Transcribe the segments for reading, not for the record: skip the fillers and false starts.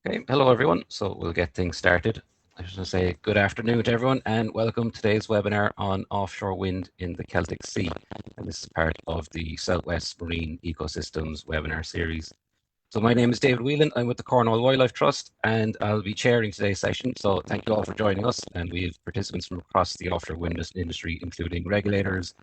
Okay, hello everyone. So we'll get things started. I just want to say good afternoon to everyone and welcome to today's webinar on offshore wind in the Celtic Sea. And this is part of the Southwest Marine Ecosystems webinar series. So my name is David Whelan. I'm with the Cornwall Wildlife Trust and I'll be chairing today's session. So thank you all for joining us. And we have participants from across the offshore wind industry, including regulators,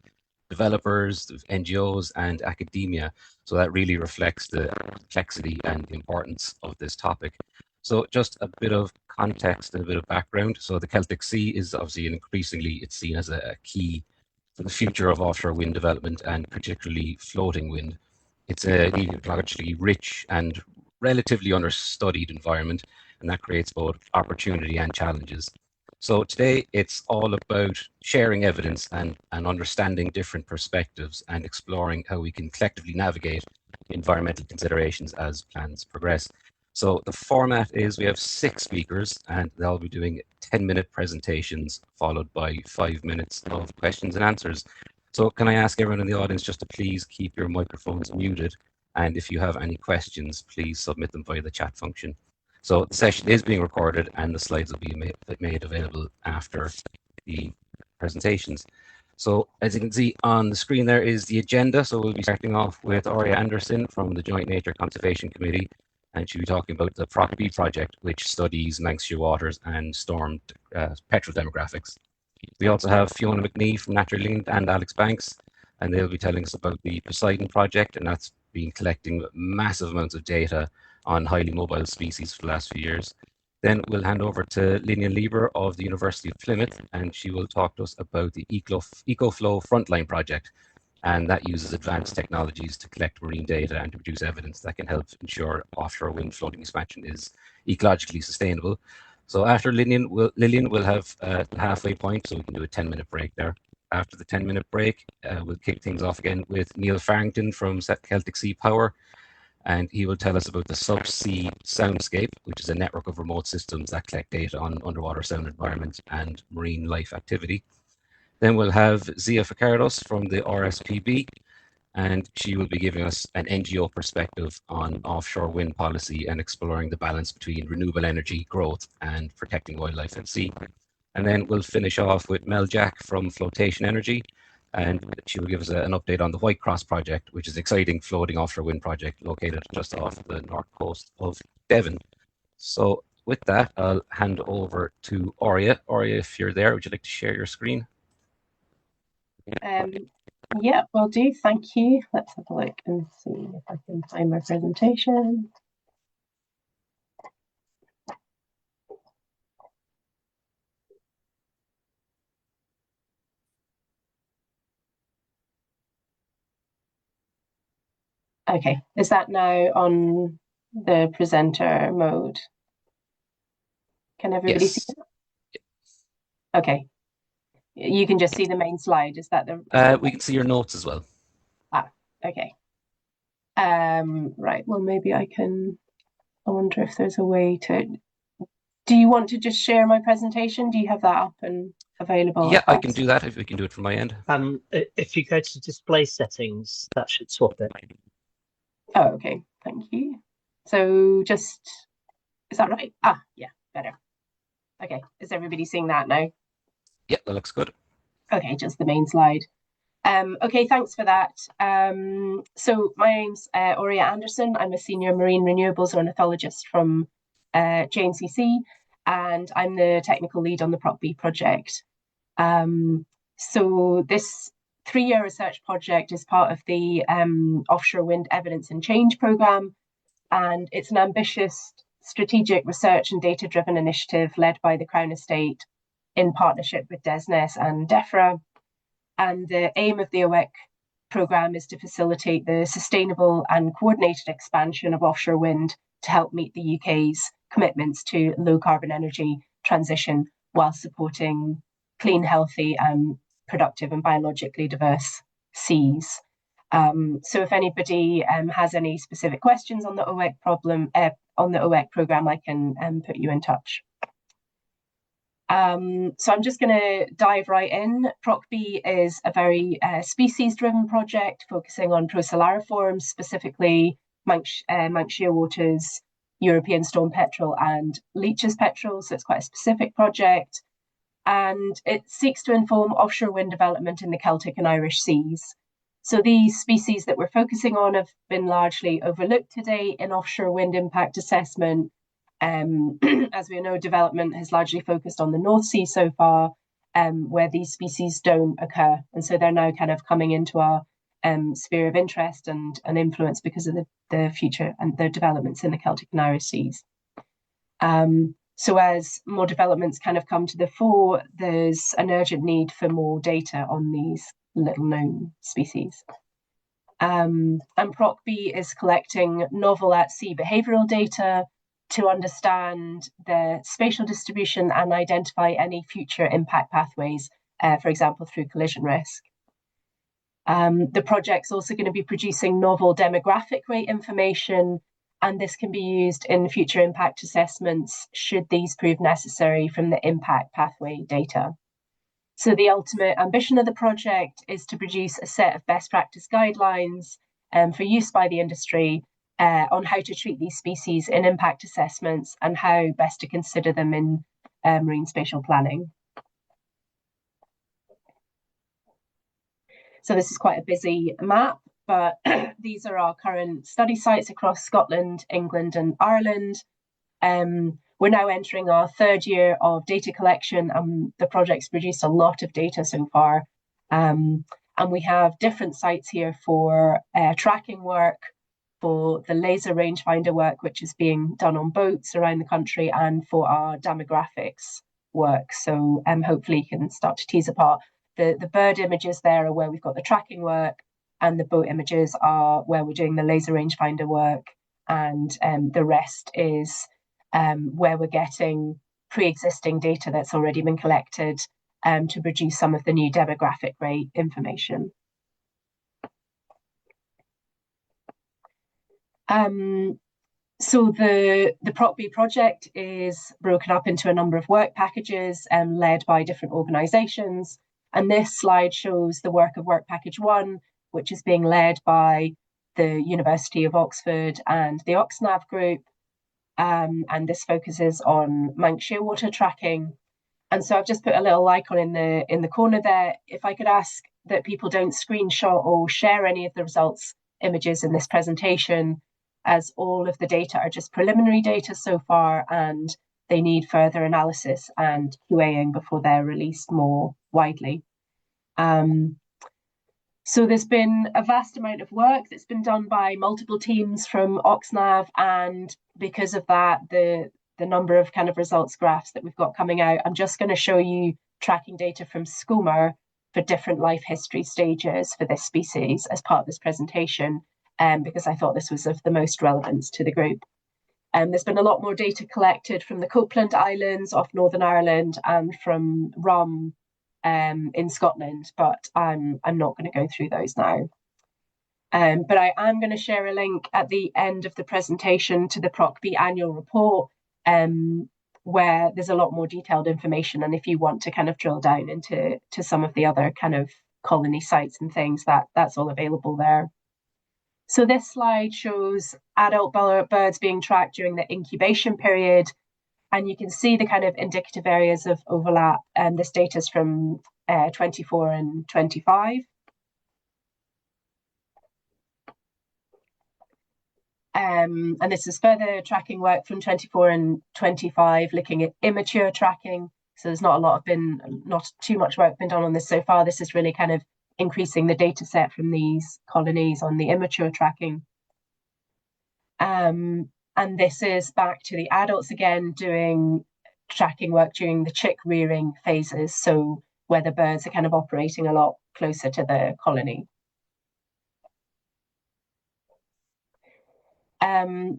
developers, NGOs, and academia. So that really reflects the complexity and the importance of this topic. So just a bit of context and a bit of background. So the Celtic Sea is obviously increasingly it's seen as a key for the future of offshore wind development and particularly floating wind. It's a ecologically rich and relatively understudied environment, and that creates both opportunity and challenges. So today it's all about sharing evidence and understanding different perspectives and exploring how we can collectively navigate environmental considerations as plans progress. So the format is we have 6 speakers and they'll be doing 10-minute presentations followed by 5 minutes of questions and answers. So can I ask everyone in the audience just to please keep your microphones muted, and if you have any questions, please submit them via the chat function. So the session is being recorded and the slides will be made available after the presentations. So as you can see on the screen there is the agenda. So we'll be starting off with Aurea Anderson from the Joint Nature Conservation Committee, and she'll be talking about the PROC-B project, which studies Manx waters and storm petrel demographics. We also have Fiona McNee from Natural England and Alex Banks, and they'll be telling us about the Poseidon project, and that's been collecting massive amounts of data on highly mobile species for the last few years. Then we'll hand over to Linian Lieber of the University of Plymouth, and she will talk to us about the EcoFlow Frontline project, and that uses advanced technologies to collect marine data and to produce evidence that can help ensure offshore wind floating expansion is ecologically sustainable. So after Lillian will have the halfway point, so we can do a 10-minute break there. After the 10-minute break, we'll kick things off again with Neil Farrington from Celtic Sea Power, and he will tell us about the subsea soundscape, which is a network of remote systems that collect data on underwater sound environment and marine life activity. Then we'll have Zia Fakardos from the RSPB, and she will be giving us an NGO perspective on offshore wind policy and exploring the balance between renewable energy growth and protecting wildlife at sea. And then we'll finish off with Mel Jack from Flotation Energy, and she will give us an update on the White Cross project, which is an exciting floating offshore wind project located just off the north coast of Devon. So with that, I'll hand over to Aurea. Aurea, if you're there, would you like to share your screen? Yeah, will do. Thank you. Let's have a look and see if I can find my presentation. Okay, is that now on the presenter mode? Can everybody see it? Okay. You can just see the main slide. Is that the... we can see your notes as well. Okay. Right, well, maybe I wonder if there's a way to... Do you want to just share my presentation? Do you have that up and available? Yeah, I can do that if we can do it from my end. If you go to display settings, that should swap it. Oh, okay, thank you. So just, is that right? Yeah, better. Okay, is everybody seeing that now? Yeah, that looks good. Okay, just the main slide. Okay, thanks for that. So my name's Aurea Anderson. I'm a senior marine renewables ornithologist from JNCC, and I'm the technical lead on the PROC-B project. So this 3-year research project is part of the Offshore Wind Evidence and Change programme, and it's an ambitious strategic research and data-driven initiative led by the Crown Estate in partnership with DESNES and DEFRA. And the aim of the OEC programme is to facilitate the sustainable and coordinated expansion of offshore wind to help meet the UK's commitments to low carbon energy transition while supporting clean, healthy, productive and biologically diverse seas. So if anybody has any specific questions on the OEC programme, I can put you in touch. So I'm just going to dive right in. PROC-B is a very species-driven project focusing on Procellariforms, specifically Manx shearwaters, European stone petrel and Leach's petrel, so it's quite a specific project. And it seeks to inform offshore wind development in the Celtic and Irish seas. So these species that we're focusing on have been largely overlooked today in offshore wind impact assessment. As we know, development has largely focused on the North Sea so far, where these species don't occur. And so they're now kind of coming into our sphere of interest and influence because of the future and the developments in the Celtic and Irish seas. So as more developments kind of come to the fore, there's an urgent need for more data on these little known species. And PROCB is collecting novel at sea behavioural data to understand the spatial distribution and identify any future impact pathways, for example, through collision risk. The project's also going to be producing novel demographic rate information, and this can be used in future impact assessments should these prove necessary from the impact pathway data. So the ultimate ambition of the project is to produce a set of best practice guidelines for use by the industry on how to treat these species in impact assessments and how best to consider them in marine spatial planning. So this is quite a busy map, but these are our current study sites across Scotland, England and Ireland. We're now entering our third year of data collection, and the project's produced a lot of data so far. And we have different sites here for tracking work, for the laser rangefinder work, which is being done on boats around the country, and for our demographics work. So hopefully you can start to tease apart. The bird images there are where we've got the tracking work, and the boat images are where we're doing the laser rangefinder work, and the rest is where we're getting pre-existing data that's already been collected to produce some of the new demographic rate information. So the PROCB project is broken up into a number of work packages led by different organisations. And this slide shows the work of Work Package 1, which is being led by the University of Oxford and the OxNav group. And this focuses on Manx shearwater tracking. And so I've just put a little icon in the corner there. If I could ask that people don't screenshot or share any of the results images in this presentation, as all of the data are just preliminary data so far, and they need further analysis and QAing before they're released more widely. So there's been a vast amount of work that's been done by multiple teams from OxNav, and because of that, the number of kind of results graphs that we've got coming out, I'm just going to show you tracking data from SWME for different life history stages for this species as part of this presentation, because I thought this was of the most relevance to the group. There's been a lot more data collected from the Copeland Islands off Northern Ireland and from Rum in Scotland, but I'm not going to go through those now. But I am going to share a link at the end of the presentation to the PROCB annual report, where there's a lot more detailed information. And if you want to kind of drill down into some of the other kind of colony sites and things, that's all available there. So this slide shows adult birds being tracked during the incubation period, and you can see the kind of indicative areas of overlap. And this data is from 24 and 25. And this is further tracking work from 24 and 25, looking at immature tracking. So there's not too much work been done on this so far. This is really kind of increasing the data set from these colonies on the immature tracking. And this is back to the adults again doing tracking work during the chick rearing phases, so where the birds are kind of operating a lot closer to the colony.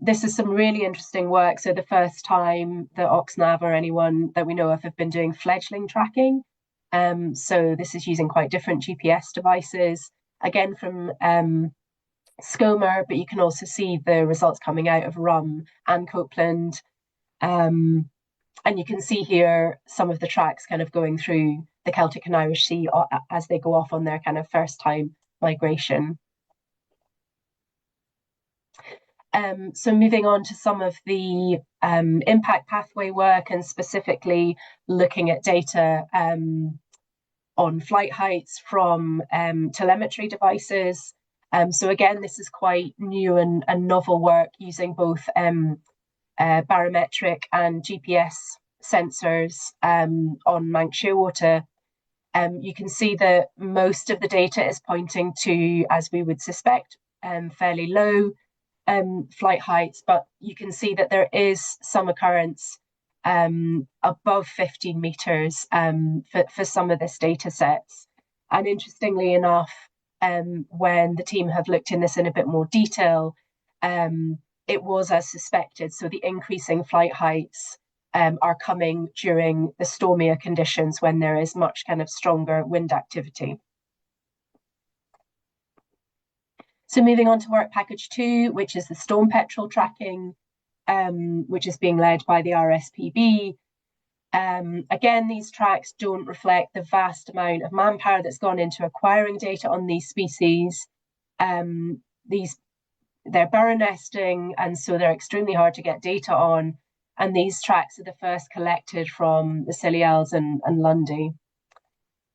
This is some really interesting work. So the first time that OxNav or anyone that we know of have been doing fledgling tracking. So this is using quite different GPS devices, again from SWME, but you can also see the results coming out of Rum and Copeland. And you can see here some of the tracks kind of going through the Celtic and Irish Sea as they go off on their kind of first time migration. So moving on to some of the impact pathway work, and specifically looking at data on flight heights from telemetry devices. So again, this is quite new and novel work using both barometric and GPS sensors on Manx shearwater. You can see that most of the data is pointing to, as we would suspect, fairly low flight heights, but you can see that there is some occurrence above 15 meters for some of this data sets. And interestingly enough, when the team have looked in this in a bit more detail, it was as suspected. So the increasing flight heights are coming during the stormier conditions when there is much kind of stronger wind activity. So moving on to work package 2, which is the storm petrel tracking, which is being led by the RSPB. Again, these tracks don't reflect the vast amount of manpower that's gone into acquiring data on these species. They're burrow nesting, and so they're extremely hard to get data on. And these tracks are the first collected from the Scilly Isles and Lundy.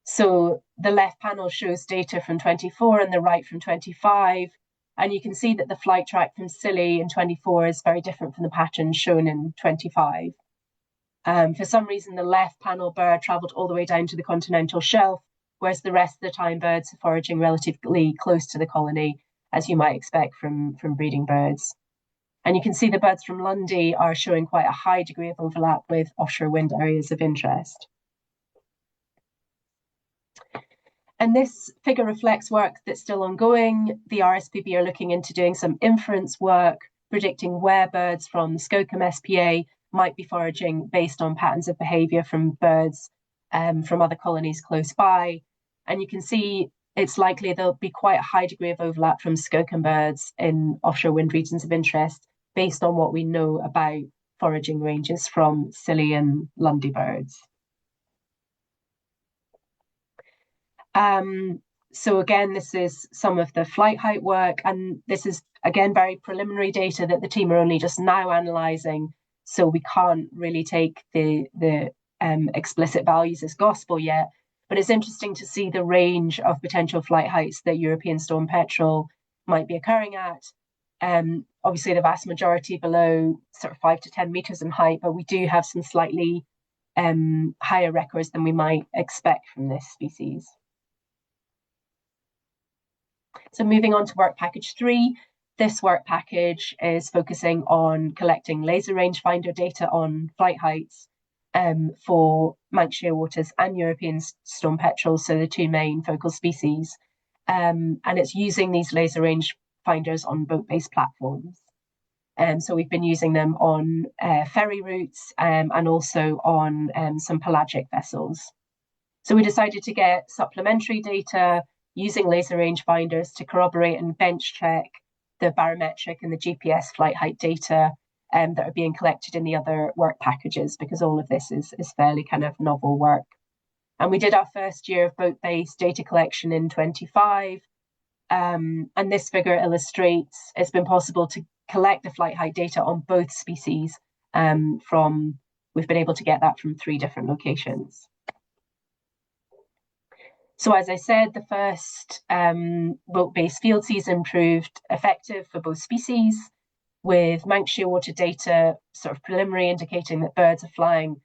So the left panel shows data from 24 and the right from 25. And you can see that the flight track from Scilly in 24 is very different from the pattern shown in 25. For some reason, the left panel bird travelled all the way down to the continental shelf, whereas the rest of the time birds are foraging relatively close to the colony, as you might expect from breeding birds. And you can see the birds from Lundy are showing quite a high degree of overlap with offshore wind areas of interest. And this figure reflects work that's still ongoing. The RSPB are looking into doing some inference work, predicting where birds from the Skocum SPA might be foraging based on patterns of behaviour from birds from other colonies close by. And you can see it's likely there'll be quite a high degree of overlap from Skocum birds in offshore wind regions of interest based on what we know about foraging ranges from Scilly and Lundy birds. So again, this is some of the flight height work, and this is again very preliminary data that the team are only just now analysing, so we can't really take the explicit values as gospel yet. But it's interesting to see the range of potential flight heights that European storm petrel might be occurring at. Obviously, the vast majority below sort of 5 to 10 meters in height, but we do have some slightly higher records than we might expect from this species. So moving on to work package 3, this work package is focusing on collecting laser rangefinder data on flight heights for Manx shearwaters and European storm petrels, so the two main focal species. And it's using these laser rangefinders on boat-based platforms. So we've been using them on ferry routes and also on some pelagic vessels. So we decided to get supplementary data using laser rangefinders to corroborate and bench check the barometric and the GPS flight height data that are being collected in the other work packages, because all of this is fairly kind of novel work. And we did our first year of boat-based data collection in 25. And this figure illustrates it's been possible to collect the flight height data on both species we've been able to get that from 3 different locations. So as I said, the first boat-based field season proved effective for both species, with Manx shearwater data sort of preliminary indicating that birds are flying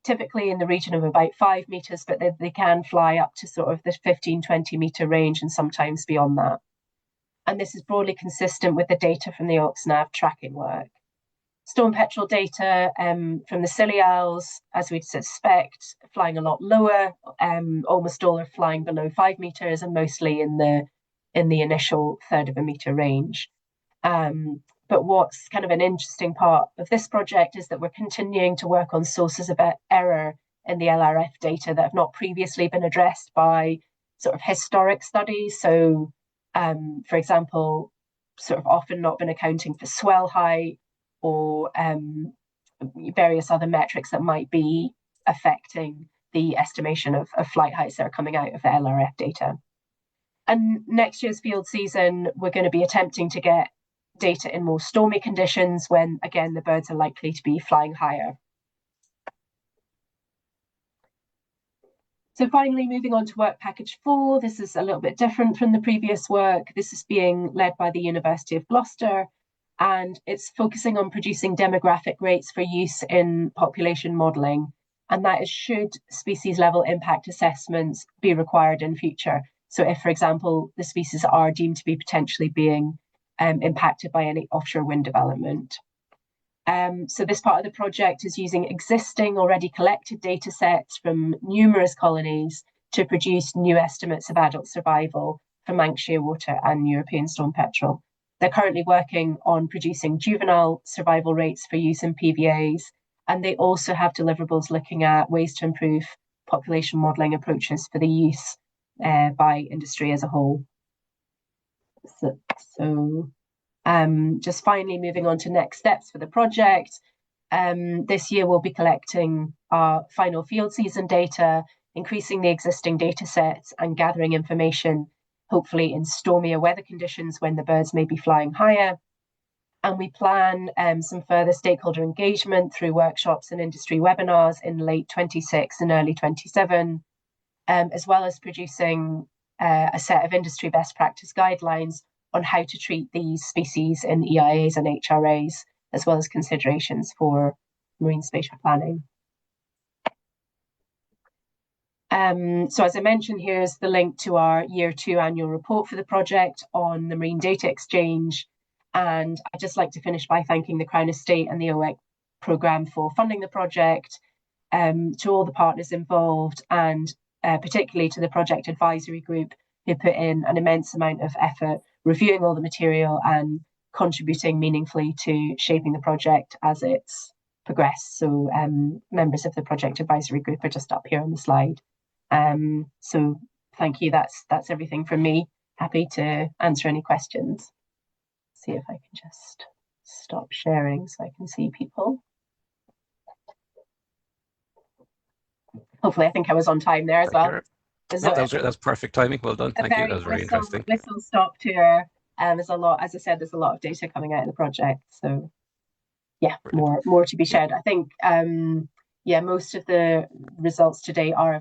typically in the region of about 5 meters, but they can fly up to sort of the 15-20 meter range and sometimes beyond that. And this is broadly consistent with the data from the OxNav tracking work. Storm petrel data from the Scilly Isles, as we'd suspect, flying a lot lower. Almost all are flying below 5 meters and mostly in the initial third of a meter range. But what's kind of an interesting part of this project is that we're continuing to work on sources of error in the LRF data that have not previously been addressed by sort of historic studies. So, for example, sort of often not been accounting for swell height, or various other metrics that might be affecting the estimation of flight heights that are coming out of the LRF data. And next year's field season, we're going to be attempting to get data in more stormy conditions when, again, the birds are likely to be flying higher. So finally, moving on to work package 4, this is a little bit different from the previous work. This is being led by the University of Gloucester, and it's focusing on producing demographic rates for use in population modelling. And that is should species level impact assessments be required in future. So if, for example, the species are deemed to be potentially being impacted by any offshore wind development. So this part of the project is using existing already collected data sets from numerous colonies to produce new estimates of adult survival for Manx shearwater and European stone petrel. They're currently working on producing juvenile survival rates for use in PVAs, and they also have deliverables looking at ways to improve population modelling approaches for the use by industry as a whole. Just finally moving on to next steps for the project. This year we'll be collecting our final field season data, increasing the existing data sets and gathering information, hopefully in stormier weather conditions when the birds may be flying higher. And we plan some further stakeholder engagement through workshops and industry webinars in late 26 and early 27, as well as producing a set of industry best practice guidelines on how to treat these species in EIAs and HRAs, as well as considerations for marine spatial planning. So as I mentioned, here's the link to our Year 2 annual report for the project on the Marine Data Exchange. And I'd just like to finish by thanking the Crown Estate and the OEC programme for funding the project, to all the partners involved, and particularly to the project advisory group, who put in an immense amount of effort reviewing all the material and contributing meaningfully to shaping the project as it's progressed. So members of the project advisory group are just up here on the slide. So thank you. That's everything from me. Happy to answer any questions. See if I can just stop sharing so I can see people. Hopefully, I think I was on time there as well. No, that's perfect timing. Well done. Thank you. That was really interesting. Whistle stop tour. There's a lot, as I said, there's a lot of data coming out of the project. So yeah, more to be shared. I think yeah, most of the results today are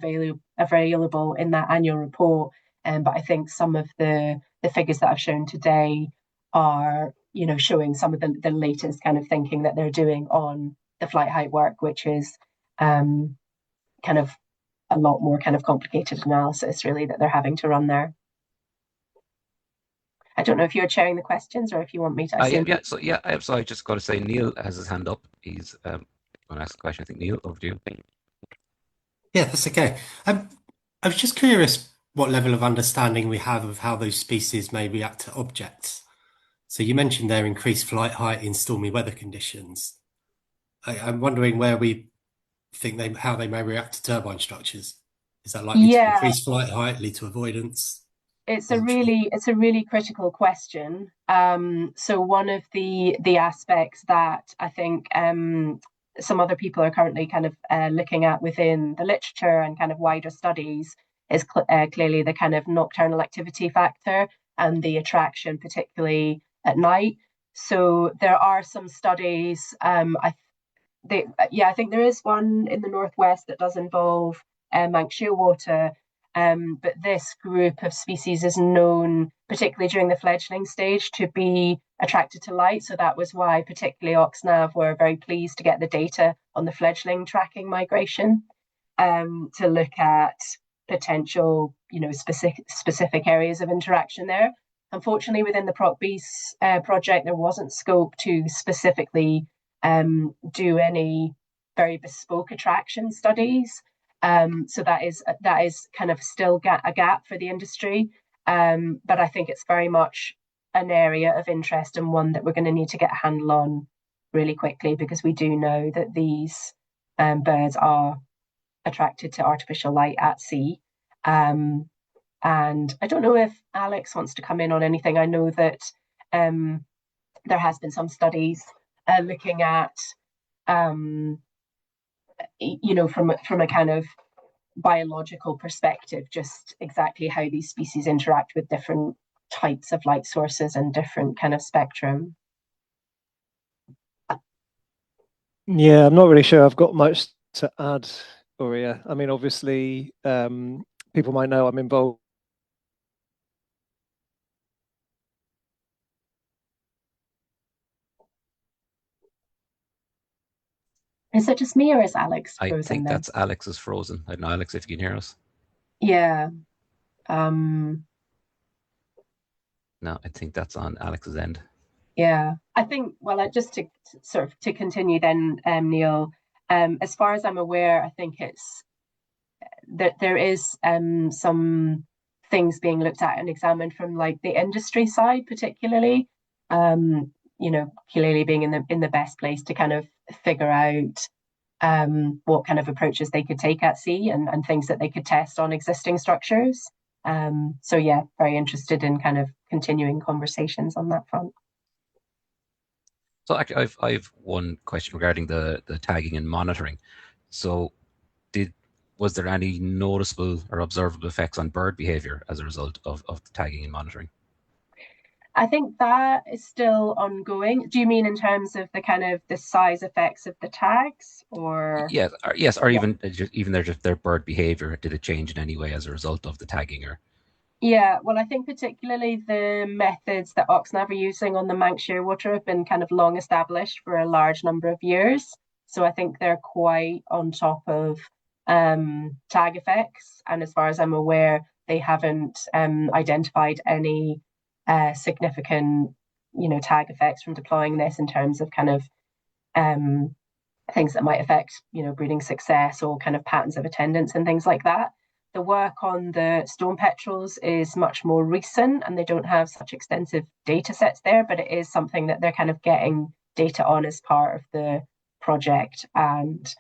available in that annual report. But I think some of the figures that I've shown today are, showing some of the latest kind of thinking that they're doing on the flight height work, which is kind of a lot more kind of complicated analysis really that they're having to run there. I don't know if you're chairing the questions or if you want me to. So I just got to say Neil has his hand up. He's going to ask a question. I think Neil, over to you. Yeah, that's okay. I was just curious what level of understanding we have of how those species may react to objects. So you mentioned their increased flight height in stormy weather conditions. I'm wondering where we think how they may react to turbine structures. Is that likely to increase flight height, lead to avoidance? It's a really critical question. So one of the aspects that I think some other people are currently kind of looking at within the literature and kind of wider studies is clearly the kind of nocturnal activity factor and the attraction, particularly at night. So there are some studies. I think there is one in the northwest that does involve Manx shearwater. But this group of species is known, particularly during the fledgling stage, to be attracted to light. So that was why particularly Oxnav were very pleased to get the data on the fledgling tracking migration to look at potential, specific areas of interaction there. Unfortunately, within the ProcBeast project, there wasn't scope to specifically do any very bespoke attraction studies. So that is kind of still a gap for the industry. But I think it's very much an area of interest and one that we're going to need to get a handle on really quickly, because we do know that these birds are attracted to artificial light at sea. And I don't know if Alex wants to come in on anything. I know that there has been some studies looking at from a kind of biological perspective, just exactly how these species interact with different types of light sources and different kind of spectrum. Yeah, I'm not really sure I've got much to add, Uria. I mean, obviously, people might know I'm involved. Is it just me or is Alex I frozen think there? that's Alex is frozen. I don't know, Alex, if you can hear us. Yeah. No, I think that's on Alex's end. Yeah, I think, well, just to sort of to continue then, Neil, as far as I'm aware, I think it's that there is some things being looked at and examined from like the industry side, particularly, you know, clearly being in the best place to kind of figure out what kind of approaches they could take at sea and things that they could test on existing structures. So yeah, very interested in kind of continuing conversations on that front. So actually, I've one question regarding the tagging and monitoring. So, was there any noticeable or observable effects on bird behaviour as a result of the tagging and monitoring? I think that is still ongoing. Do you mean in terms of the kind of the size effects of the tags, or Yes, or yeah. even their bird behaviour, did it change in any way as a result of the tagging? Or Yeah, well, I think particularly the methods that Oxnav are using on the Manx shearwater have been kind of long established for a large number of years. So I think they're quite on top of tag effects. And as far as I'm aware, they haven't identified any significant, you know, tag effects from deploying this in terms of kind of things that might affect, you know, breeding success or kind of patterns of attendance and things like that. The work on the stone petrels is much more recent and they don't have such extensive data sets there, but it is something that they're kind of getting data on as part of the project, and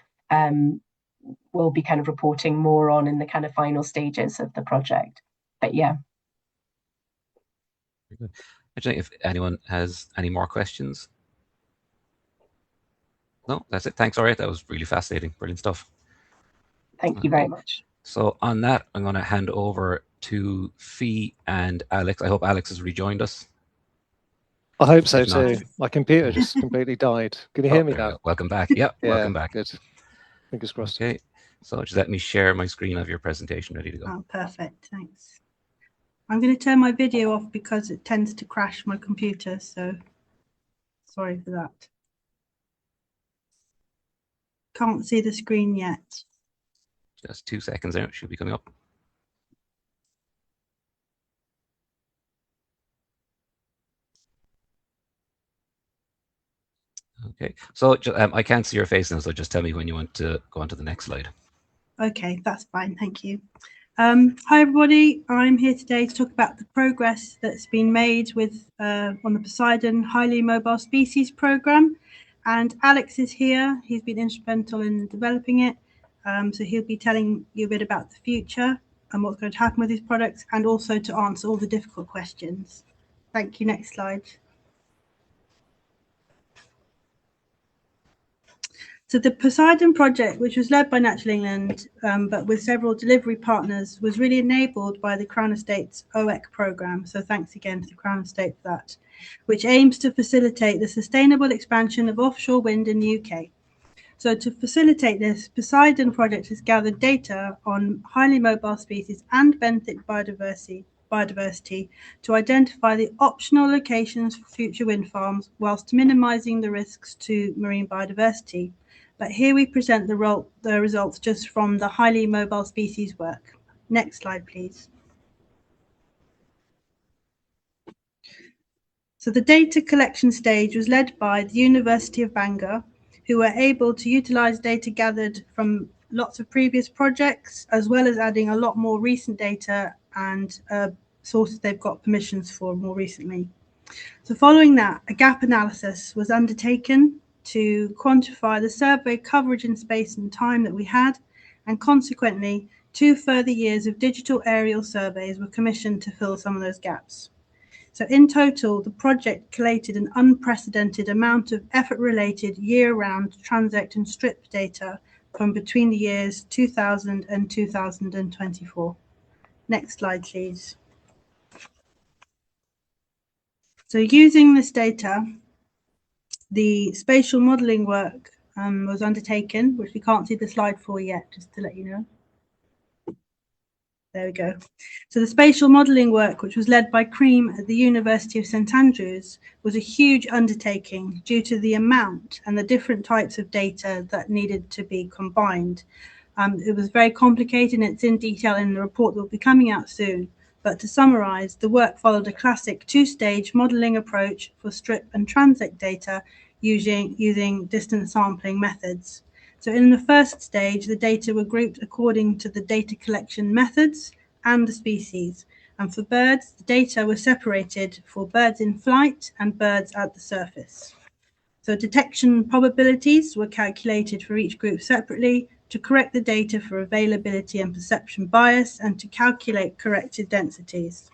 we'll be kind of reporting more on in the kind of final stages of the project. But yeah. I don't know if anyone has any more questions. No, that's it. Thanks. All right, that was really fascinating. Brilliant stuff. Thank you very much. So on that, I'm going to hand over to Fee and Alex. I hope Alex has rejoined us. I hope so too. My computer just completely died. Can you hear me now? Welcome back. Yep, yeah, welcome back. Good. Fingers crossed. Okay, so just let me share my screen of your presentation ready to go. Oh, perfect. Thanks. I'm going to turn my video off because it tends to crash my computer, so sorry for that. Can't see the screen yet. Just 2 seconds there, it should be coming up. Okay, so I can't see your face now, so just tell me when you want to go on to the next slide. Okay, that's fine. Thank you. Hi, everybody. I'm here today to talk about the progress that's been made with on the Poseidon Highly Mobile Species Programme. And Alex is here. He's been instrumental in developing it. So he'll be telling you a bit about the future and what's going to happen with these products, and also to answer all the difficult questions. Thank you. Next slide. So the Poseidon project, which was led by Natural England, but with several delivery partners, was really enabled by the Crown Estate's OEC programme. So thanks again to the Crown Estate for that, which aims to facilitate the sustainable expansion of offshore wind in the UK. So to facilitate this, Poseidon project has gathered data on highly mobile species and benthic biodiversity to identify the optional locations for future wind farms whilst minimising the risks to marine biodiversity. But here we present the results just from the highly mobile species work. Next slide, please. So the data collection stage was led by the University of Bangor, who were able to utilise data gathered from lots of previous projects, as well as adding a lot more recent data and sources they've got permissions for more recently. So following that, a gap analysis was undertaken to quantify the survey coverage in space and time that we had, and consequently 2 further years of digital aerial surveys were commissioned to fill some of those gaps. So in total, the project collated an unprecedented amount of effort-related year-round transect and strip data from between the years 2000 and 2024. Next slide, please. So using this data, the spatial modelling work was undertaken, which we can't see the slide for yet, just to let you know. There we go. So the spatial modelling work, which was led by Cream at the University of St Andrews, was a huge undertaking due to the amount and the different types of data that needed to be combined. It was very complicated, and it's in detail in the report that will be coming out soon. But to summarise, the work followed a classic two-stage modelling approach for strip and transect data using distance sampling methods. So in the first stage, the data were grouped according to the data collection methods and the species. And for birds, the data were separated for birds in flight and birds at the surface. So detection probabilities were calculated for each group separately to correct the data for availability and perception bias and to calculate corrected densities.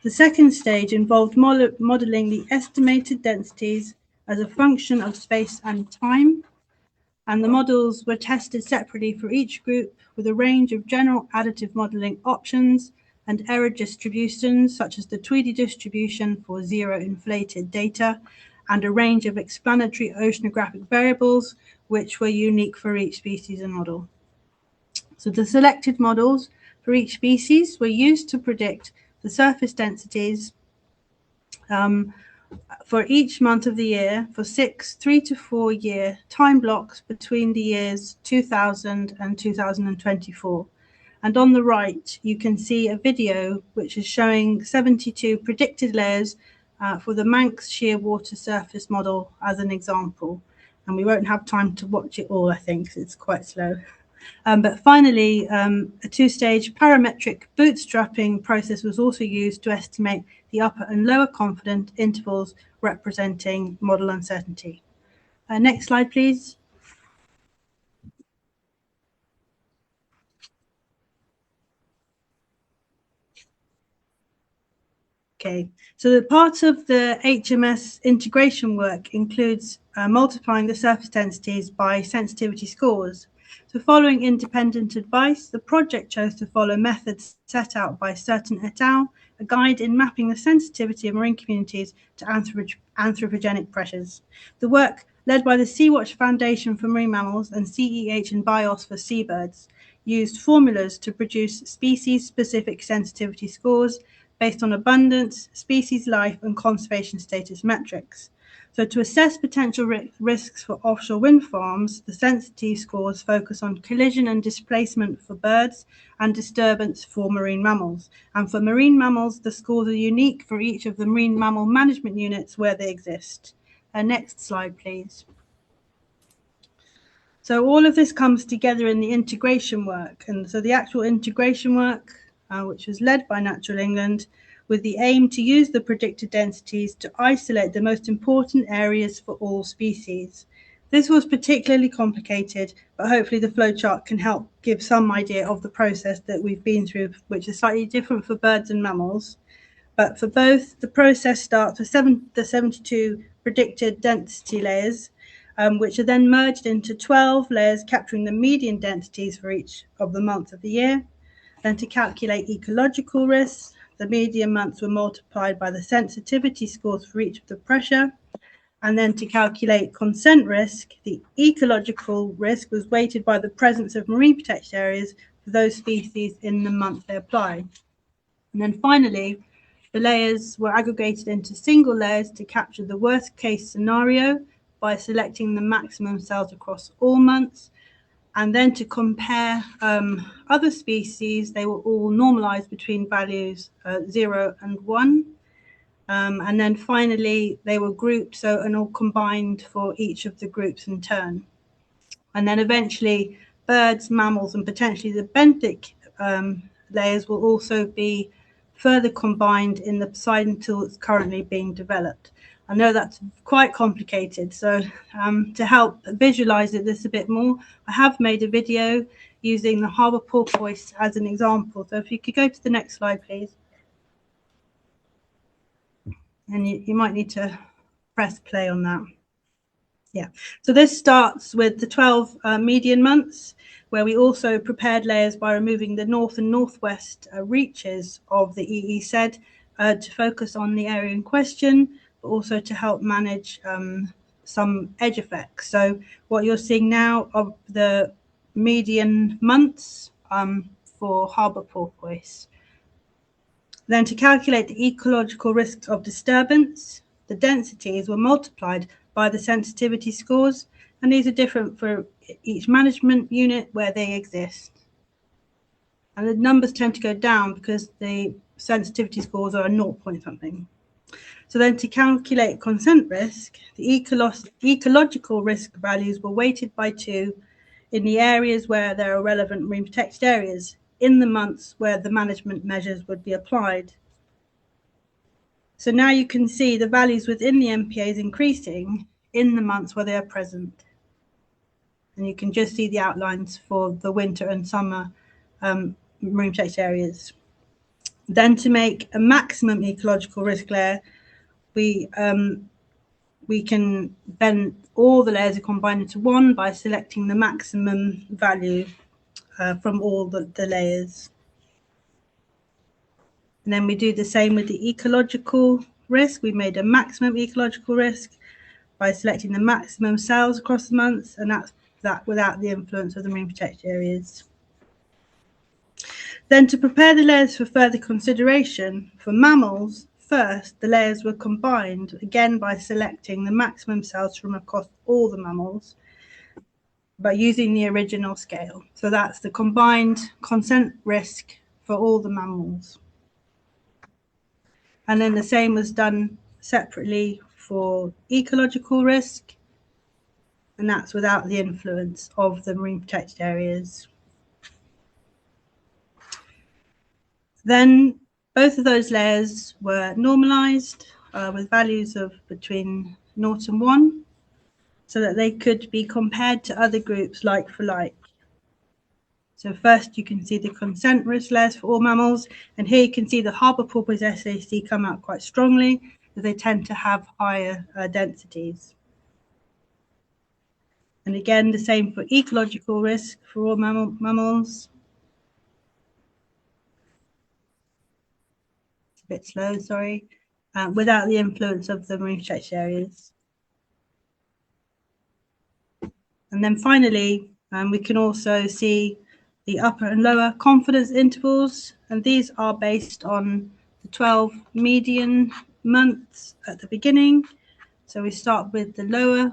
The second stage involved modelling the estimated densities as a function of space and time, and the models were tested separately for each group with a range of general additive modelling options and error distributions, such as the Tweedy distribution for zero inflated data, and a range of explanatory oceanographic variables, which were unique for each species and model. So the selected models for each species were used to predict the surface densities for each month of the year for 6 3 to 4 year time blocks between the years 2000 and 2024. And on the right, you can see a video which is showing 72 predicted layers for the Manx shearwater surface model as an example. And we won't have time to watch it all, I think, because it's quite slow. But finally, a two-stage parametric bootstrapping process was also used to estimate the upper and lower confidence intervals representing model uncertainty. Next slide, please. Okay, so the part of the HMS integration work includes multiplying the surface densities by sensitivity scores. So following independent advice, the project chose to follow methods set out by Certain et al., a guide in mapping the sensitivity of marine communities to anthropogenic pressures. The work, led by the Sea-Watch Foundation for Marine Mammals and CEH and BIOS for seabirds, used formulas to produce species-specific sensitivity scores based on abundance, species life, and conservation status metrics. So to assess potential risks for offshore wind farms, the sensitivity scores focus on collision and displacement for birds and disturbance for marine mammals. And for marine mammals, the scores are unique for each of the marine mammal management units where they exist. Next slide, please. So all of this comes together in the integration work. And so the actual integration work, which was led by Natural England, with the aim to use the predicted densities to isolate the most important areas for all species. This was particularly complicated, but hopefully the flowchart can help give some idea of the process that we've been through, which is slightly different for birds and mammals. But for both, the process starts with the 72 predicted density layers, which are then merged into 12 layers capturing the median densities for each of the months of the year. Then to calculate ecological risks, the median months were multiplied by the sensitivity scores for each of the pressure. And then to calculate consent risk, the ecological risk was weighted by the presence of marine protected areas for those species in the month they apply. And then finally, the layers were aggregated into single layers to capture the worst case scenario by selecting the maximum cells across all months. And then to compare other species, they were all normalized between values 0 and 1. And then finally, they were grouped and all combined for each of the groups in turn. And then eventually, birds, mammals, and potentially the benthic layers will also be further combined in the Poseidon tool that's currently being developed. I know that's quite complicated, so to help visualize this a bit more, I have made a video using the harbour porpoise as an example. So if you could go to the next slide, please. And you might need to press play on that. Yeah, so this starts with the 12 median months, where we also prepared layers by removing the north and northwest reaches of the EEZ to focus on the area in question, but also to help manage some edge effects. So what you're seeing now are the median months for harbour porpoise. Then to calculate the ecological risks of disturbance, the densities were multiplied by the sensitivity scores, and these are different for each management unit where they exist. And the numbers tend to go down because the sensitivity scores are a 0 point something. So then to calculate consent risk, the ecological risk values were weighted by 2 in the areas where there are relevant marine protected areas in the months where the management measures would be applied. So now you can see the values within the MPAs increasing in the months where they are present. And you can just see the outlines for the winter and summer marine protected areas. Then to make a maximum ecological risk layer, we can then all the layers are combined into one by selecting the maximum value from all the layers. And then we do the same with the ecological risk. We made a maximum ecological risk by selecting the maximum cells across the months, and that's that without the influence of the marine protected areas. Then to prepare the layers for further consideration, for mammals, first the layers were combined, again by selecting the maximum cells from across all the mammals, by using the original scale. So that's the combined consent risk for all the mammals. And then the same was done separately for ecological risk, and that's without the influence of the marine protected areas. Then both of those layers were normalized with values of between 0 and 1, so that they could be compared to other groups like for like. So first you can see the consent risk layers for all mammals, and here you can see the harbour porpoise SAC come out quite strongly, as they tend to have higher densities. And again, the same for ecological risk for all mammals. It's a bit slow, sorry. Without the influence of the marine protected areas. And then finally, we can also see the upper and lower confidence intervals, and these are based on the 12 median months at the beginning. So we start with the lower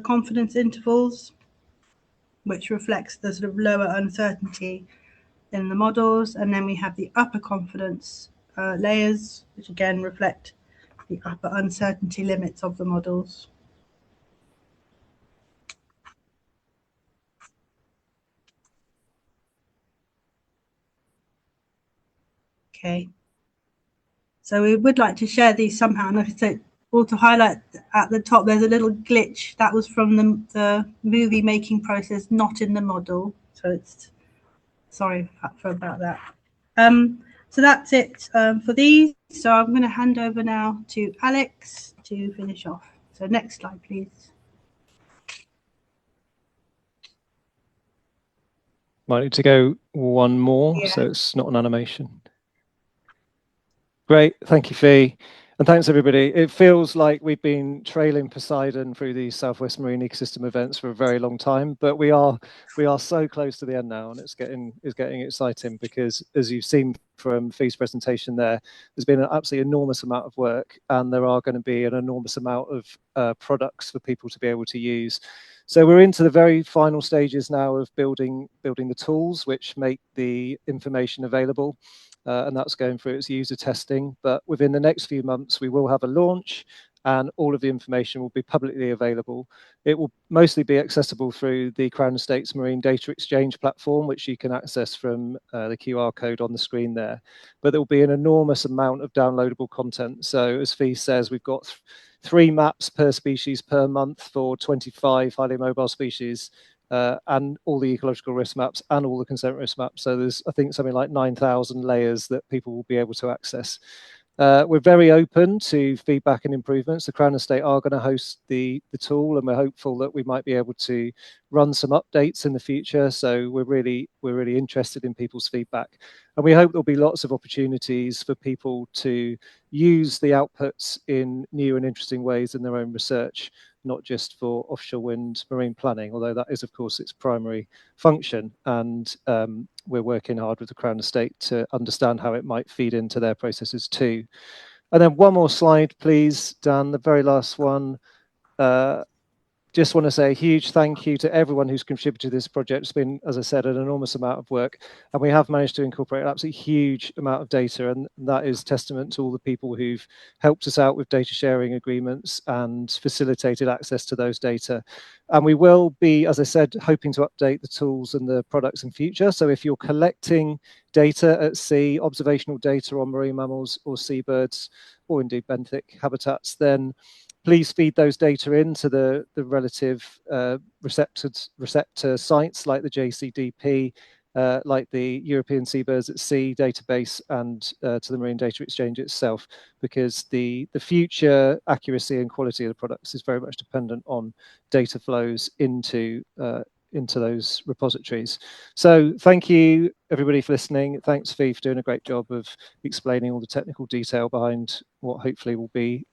confidence intervals, which reflects the sort of lower uncertainty in the models, and then we have the upper confidence layers, which again reflect the upper uncertainty limits of the models. Okay, so we would like to share these somehow, and like I said, all to highlight at the top, there's a little glitch that was from the movie making process, not in the model. So it's sorry about that. So that's it for these. So I'm going to hand over now to Alex to finish off. So next slide, please. Might need to go one more, so it's not an animation. Great, thank you, Fee. And thanks, everybody. It feels like we've been trailing Poseidon through these Southwest Marine Ecosystem events for a very long time, but we are so close to the end now, and it's getting exciting because, as you've seen from Fee's presentation there's been an absolutely enormous amount of work, and there are going to be an enormous amount of products for people to be able to use. So we're into the very final stages now of building the tools which make the information available. And that's going through its user testing. But within the next few months, we will have a launch, and all of the information will be publicly available. It will mostly be accessible through the Crown Estates Marine Data Exchange platform, which you can access from the QR code on the screen there. But there will be an enormous amount of downloadable content. So as Fee says, we've got 3 maps per species per month for 25 highly mobile species. And all the ecological risk maps and all the consent risk maps. So there's, I think, something like 9,000 layers that people will be able to access. We're very open to feedback and improvements. The Crown Estate are going to host the tool, and we're hopeful that we might be able to run some updates in the future. So we're really interested in people's feedback. And we hope there'll be lots of opportunities for people to use the outputs in new and interesting ways in their own research. not just for offshore wind marine planning, although that is, of course, its primary function. And we're working hard with the Crown Estate to understand how it might feed into their processes too. And then one more slide, please, Dan, the very last one. Just want to say a huge thank you to everyone who's contributed to this project. It's been, as I said, an enormous amount of work, and we have managed to incorporate an absolutely huge amount of data, and that is testament to all the people who've helped us out with data sharing agreements and facilitated access to those data. And we will be, as I said, hoping to update the tools and the products in future. So if you're collecting data at sea, observational data on marine mammals or seabirds, or indeed benthic habitats, then please feed those data into the relative receptor sites like the JCDP, like the European Seabirds at Sea database, and to the Marine Data Exchange itself, because the future accuracy and quality of the products is very much dependent on data flows into those repositories. So thank you everybody for listening. Thanks Fee for doing a great job of explaining all the technical detail behind what hopefully will be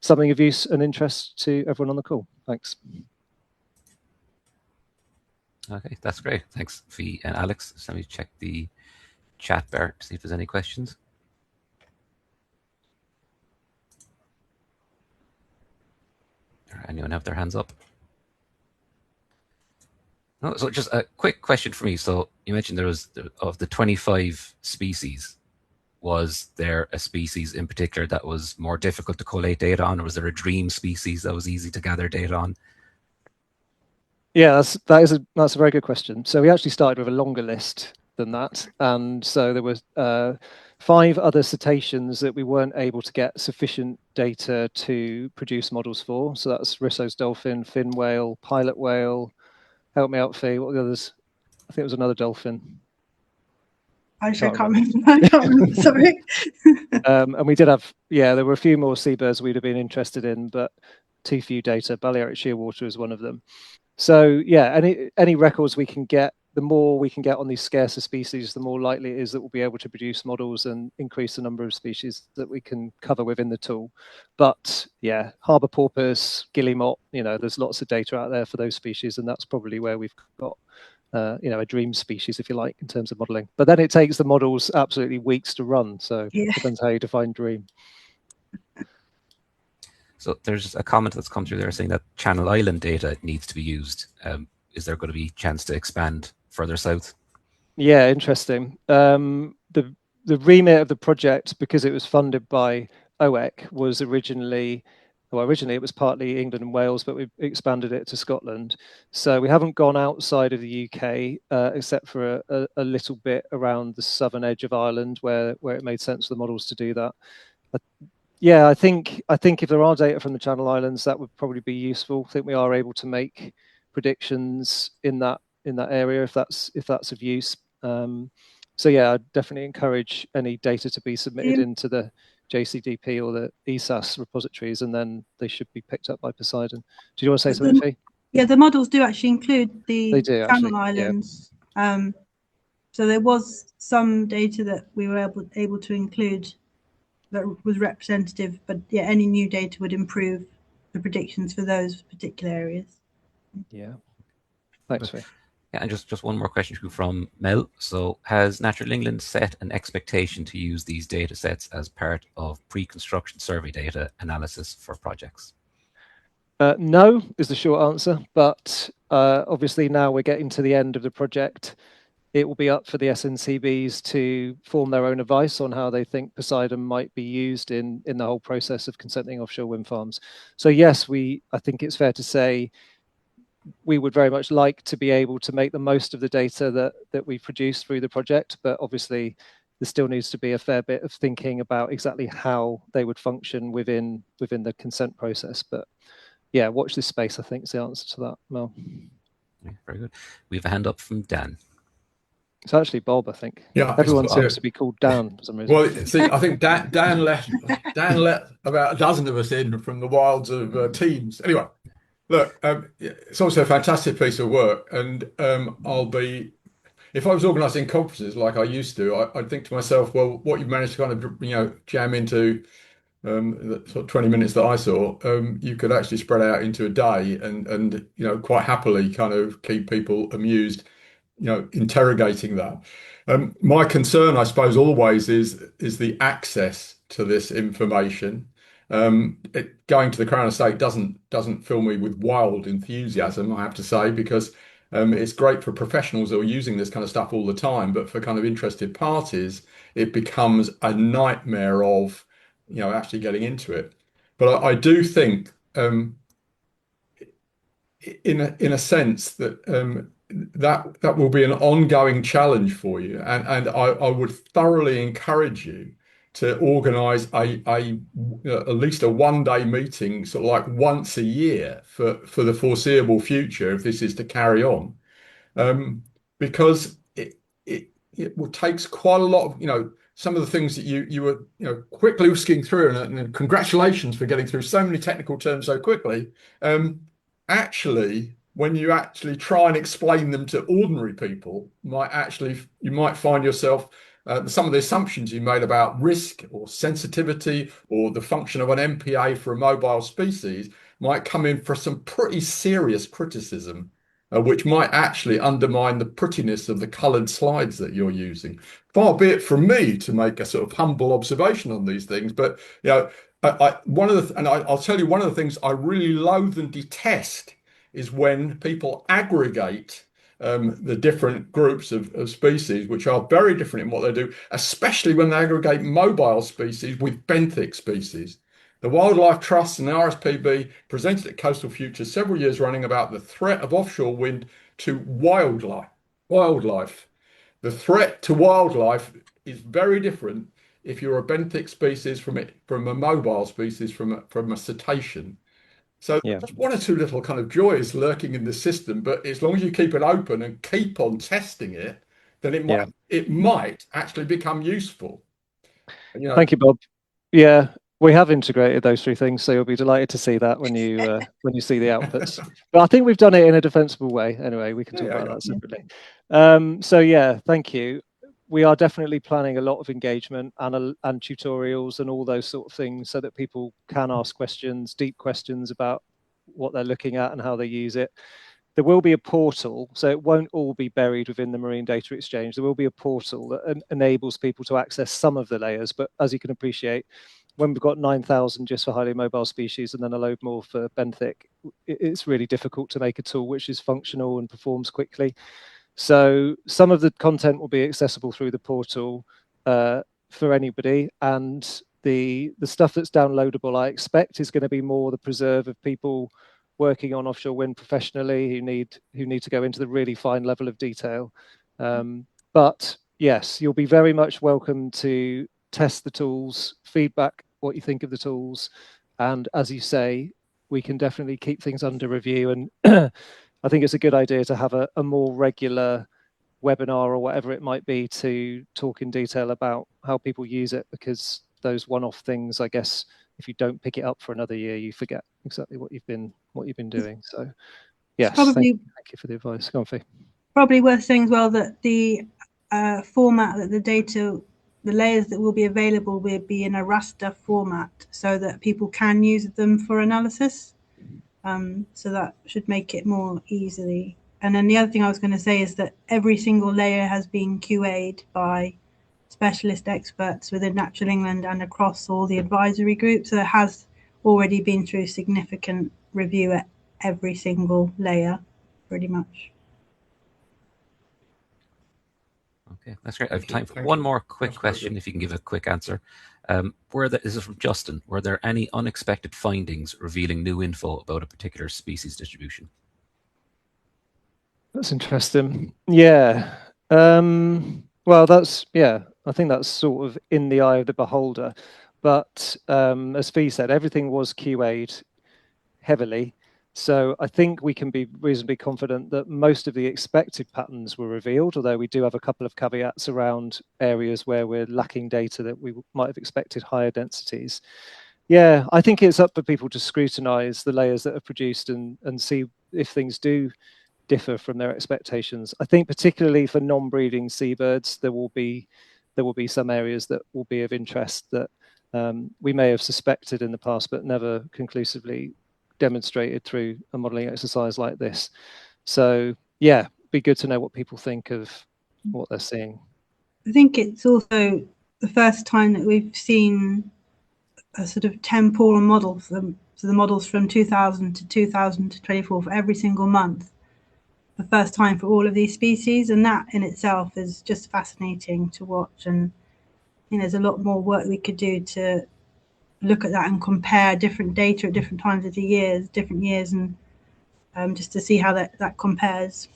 something of use and interest to everyone on the call. Thanks. Okay, that's great. Thanks Fee and Alex. So let me check the chat bar to see if there's any questions. Anyone have their hands up? No, so just a quick question for me. So you mentioned there was, of the 25 species, was there a species in particular that was more difficult to collate data on, or was there a dream species that was easy to gather data on? Yeah, that's a very good question. So we actually started with a longer list than that, and so there was 5 other cetaceans that we weren't able to get sufficient data to produce models for. So that's Risso's dolphin, fin whale, pilot whale. Help me out, Fee. What are the others? I think it was another dolphin. I can't remember. Sorry. And we did have, there were a few more seabirds we'd have been interested in, but too few data. Balearic shearwater is one of them. So yeah, any records we can get, the more we can get on these scarcer species, the more likely it is that we'll be able to produce models and increase the number of species that we can cover within the tool. But yeah, harbour porpoise, guillemot, there's lots of data out there for those species, and that's probably where we've got a dream species, if you like, in terms of modelling. But then it takes the models absolutely weeks to run, so it depends how you define dream. So there's a comment that's come through there saying that Channel Island data needs to be used. Is there going to be a chance to expand further south? Yeah, interesting. The remit of the project, because it was funded by OEC, was originally it was partly England and Wales, but we expanded it to Scotland. So we haven't gone outside of the UK, except for a little bit around the southern edge of Ireland, where it made sense for the models to do that. Yeah, I think if there are data from the Channel Islands, that would probably be useful. I think we are able to make predictions in that area if that's of use. So yeah, I'd definitely encourage any data to be submitted into the JCDP or the ESAS repositories, and then they should be picked up by Poseidon. Do you want to say something, Fee? Yeah, the models do actually include the Channel Islands. Yeah. So there was some data that we were able to include that was representative, but yeah, any new data would improve the predictions for those particular areas. Yeah. Thanks, Fee. Yeah, and just one more question from Mel. So has Natural England set an expectation to use these data sets as part of pre-construction survey data analysis for projects? No is the short answer, but obviously now we're getting to the end of the project. It will be up for the SNCBs to form their own advice on how they think Poseidon might be used in the whole process of consenting offshore wind farms. So yes, I think it's fair to say we would very much like to be able to make the most of the data that we produce through the project, but obviously there still needs to be a fair bit of thinking about exactly how they would function within the consent process. But yeah, watch this space, I think, is the answer to that, Mel. Yeah, very good. We have a hand up from Dan. It's actually Bob, I think. Yeah, everyone seems to be called Dan for some reason. Well, see, I think Dan let about a dozen of us in from the wilds of Teams. Anyway, look, it's also a fantastic piece of work, and if I was organising conferences like I used to, I'd think to myself, well, what you've managed to kind of jam into the sort of 20 minutes that I saw, you could actually spread out into a day and quite happily kind of keep people amused, interrogating that. My concern, I suppose, always is the access to this information. Going to the Crown Estate doesn't fill me with wild enthusiasm, I have to say, because it's great for professionals who are using this kind of stuff all the time, but for kind of interested parties, it becomes a nightmare of, actually getting into it. But I do think, in a sense, that that will be an ongoing challenge for you, and I would thoroughly encourage you to organise at least a 1 day meeting, sort of like once a year for the foreseeable future, if this is to carry on, because it takes quite a lot of, some of the things that you were quickly whisking through, and congratulations for getting through so many technical terms so quickly. Actually, when you actually try and explain them to ordinary people, you might find yourself, some of the assumptions you made about risk or sensitivity or the function of an MPA for a mobile species might come in for some pretty serious criticism, which might actually undermine the prettiness of the coloured slides that you're using. Far be it from me to make a sort of humble observation on these things, but I'll tell you, one of the things I really loathe and detest is when people aggregate the different groups of species, which are very different in what they do, especially when they aggregate mobile species with benthic species. The Wildlife Trust and the RSPB presented at Coastal Futures several years running about the threat of offshore wind to wildlife. The threat to wildlife is very different if you're a benthic species from a mobile species from a cetacean. So just one or two little kind of joys lurking in the system, but as long as you keep it open and keep on testing it, then it might actually become useful. Thank you, Bob. Yeah, we have integrated those three things, so you'll be delighted to see that when you see the outputs. But I think we've done it in a defensible way. Anyway, we can talk about that separately. So yeah, thank you. We are definitely planning a lot of engagement and tutorials and all those sort of things, so that people can ask questions, deep questions about what they're looking at and how they use it. There will be a portal, so it won't all be buried within the Marine Data Exchange. There will be a portal that enables people to access some of the layers, but as you can appreciate, when we've got 9,000 just for highly mobile species and then a load more for benthic, it's really difficult to make a tool which is functional and performs quickly. So some of the content will be accessible through the portal for anybody, and the stuff that's downloadable, I expect, is going to be more the preserve of people working on offshore wind professionally who need to go into the really fine level of detail. But yes, you'll be very much welcome to test the tools, feedback what you think of the tools, and as you say, we can definitely keep things under review. And I think it's a good idea to have a more regular webinar or whatever it might be to talk in detail about how people use it, because those one-off things, I guess, if you don't pick it up for another year, you forget exactly what you've been doing. So yes, thank you for the advice. Go on, Fee. Probably worth saying as well that the format that the layers that will be available will be in a raster format, so that people can use them for analysis. So that should make it more easily. And then the other thing I was going to say is that every single layer has been QA'd by specialist experts within Natural England and across all the advisory groups. So it has already been through significant review at every single layer, pretty much. Okay, that's great. I have time for one more quick question, if you can give a quick answer. This is from Justin. Were there any unexpected findings revealing new info about a particular species distribution? That's interesting. Yeah. Well, I think that's sort of in the eye of the beholder. But as Fee said, everything was QA'd heavily. So I think we can be reasonably confident that most of the expected patterns were revealed, although we do have a couple of caveats around areas where we're lacking data that we might have expected higher densities. Yeah, I think it's up for people to scrutinise the layers that are produced and see if things do differ from their expectations. I think particularly for non-breeding seabirds, there will be some areas that will be of interest that we may have suspected in the past, but never conclusively demonstrated through a modelling exercise like this. So yeah, be good to know what people think of what they're seeing. I think it's also the first time that we've seen a sort of temporal model for the models from 2000 to 2024 for every single month. The first time for all of these species, and that in itself is just fascinating to watch. And there's a lot more work we could do to look at that and compare different data at different times of the years, different years, and just to see how that compares.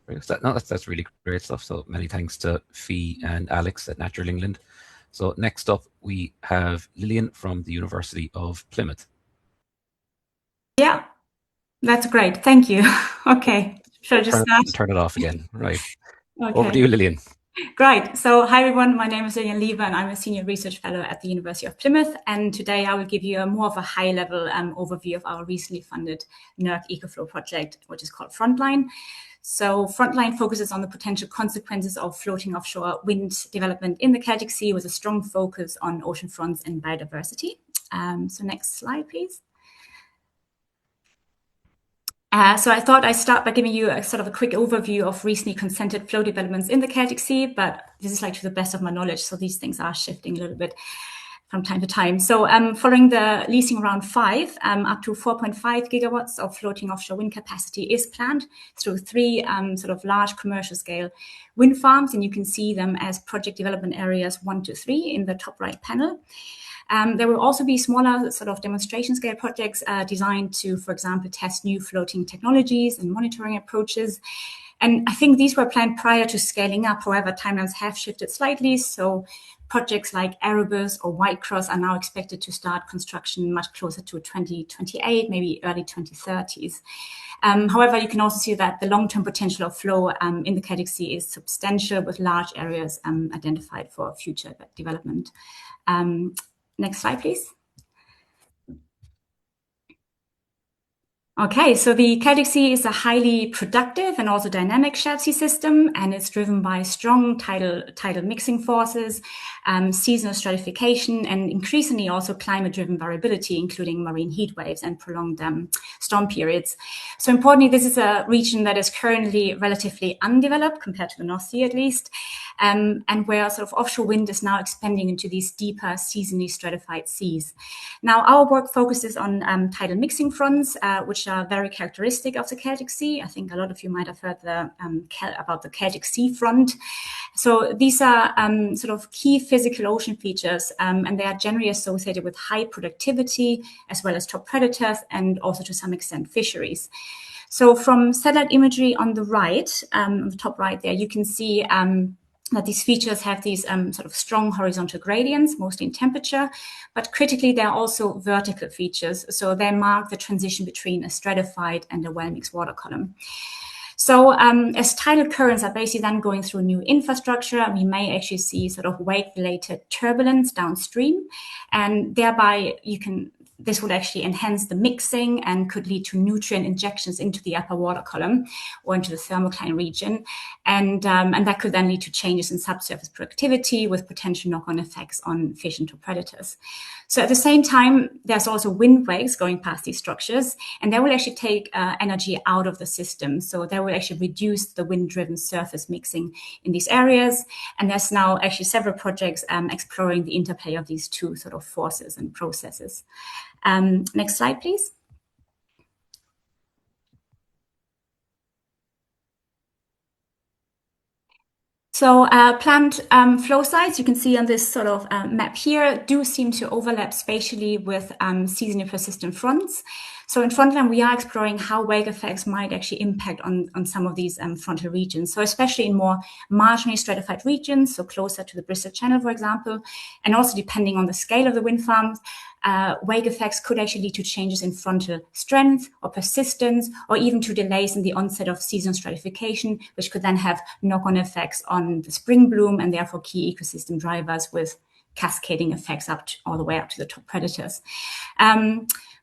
That's really great stuff. So many thanks to Fee and Alex at Natural England. So next up we have Lillian from the University of Plymouth. Yeah, that's great. Thank you. Okay, should I just start? Turn it off again. Right. Okay. Over to you, Lillian. Great. So hi everyone, my name is Lillian Lever and I'm a Senior Research Fellow at the University of Plymouth. And today I will give you more of a high-level overview of our recently funded NERC EcoFlow project, which is called Frontline. So Frontline focuses on the potential consequences of floating offshore wind development in the Celtic Sea with a strong focus on ocean fronts and biodiversity. So next slide, please. So I thought I'd start by giving you a sort of a quick overview of recently consented flow developments in the Celtic Sea, but this is like to the best of my knowledge, so these things are shifting a little bit from time to time. So following the leasing round 5, up to 4.5 gigawatts of floating offshore wind capacity is planned through 3 sort of large commercial scale wind farms, and you can see them as project development areas 1 to 3 in the top right panel. There will also be smaller sort of demonstration scale projects designed to, for example, test new floating technologies and monitoring approaches. And I think these were planned prior to scaling up. However, timelines have shifted slightly. So projects like Erebus or Whitecross are now expected to start construction much closer to 2028, maybe early 2030s. However, you can also see that the long-term potential of flow in the Celtic Sea is substantial, with large areas identified for future development. Next slide, please. Okay, so the Celtic Sea is a highly productive and also dynamic shelf sea system, and it's driven by strong tidal mixing forces, seasonal stratification, and increasingly also climate-driven variability, including marine heat waves and prolonged storm periods. So importantly, this is a region that is currently relatively undeveloped compared to the North Sea, at least, and where sort of offshore wind is now expanding into these deeper, seasonally stratified seas. Now, our work focuses on tidal mixing fronts, which are very characteristic of the Celtic Sea. I think a lot of you might have heard about the Celtic Sea front. So these are sort of key physical ocean features, and they are generally associated with high productivity, as well as top predators, and also to some extent fisheries. So from satellite imagery on the right, on the top right there, you can see that these features have these sort of strong horizontal gradients, mostly in temperature, but critically, they're also vertical features. So they mark the transition between a stratified and a well-mixed water column. So as tidal currents are basically then going through new infrastructure, we may actually see sort of wake-related turbulence downstream, and thereby this would actually enhance the mixing and could lead to nutrient injections into the upper water column or into the thermocline region. And that could then lead to changes in subsurface productivity with potential knock-on effects on fish and predators. So at the same time, there's also wind waves going past these structures, and they will actually take energy out of the system. So they will actually reduce the wind-driven surface mixing in these areas. And there's now actually several projects exploring the interplay of these two sort of forces and processes. Next slide, please. So planned flow sites, you can see on this sort of map here, do seem to overlap spatially with seasonally persistent fronts. So in Frontline, we are exploring how wake effects might actually impact on some of these frontal regions. So especially in more marginally stratified regions, so closer to the Bristol Channel, for example, and also depending on the scale of the wind farms, wake effects could actually lead to changes in frontal strength or persistence, or even to delays in the onset of seasonal stratification, which could then have knock-on effects on the spring bloom and therefore key ecosystem drivers with cascading effects all the way up to the top predators.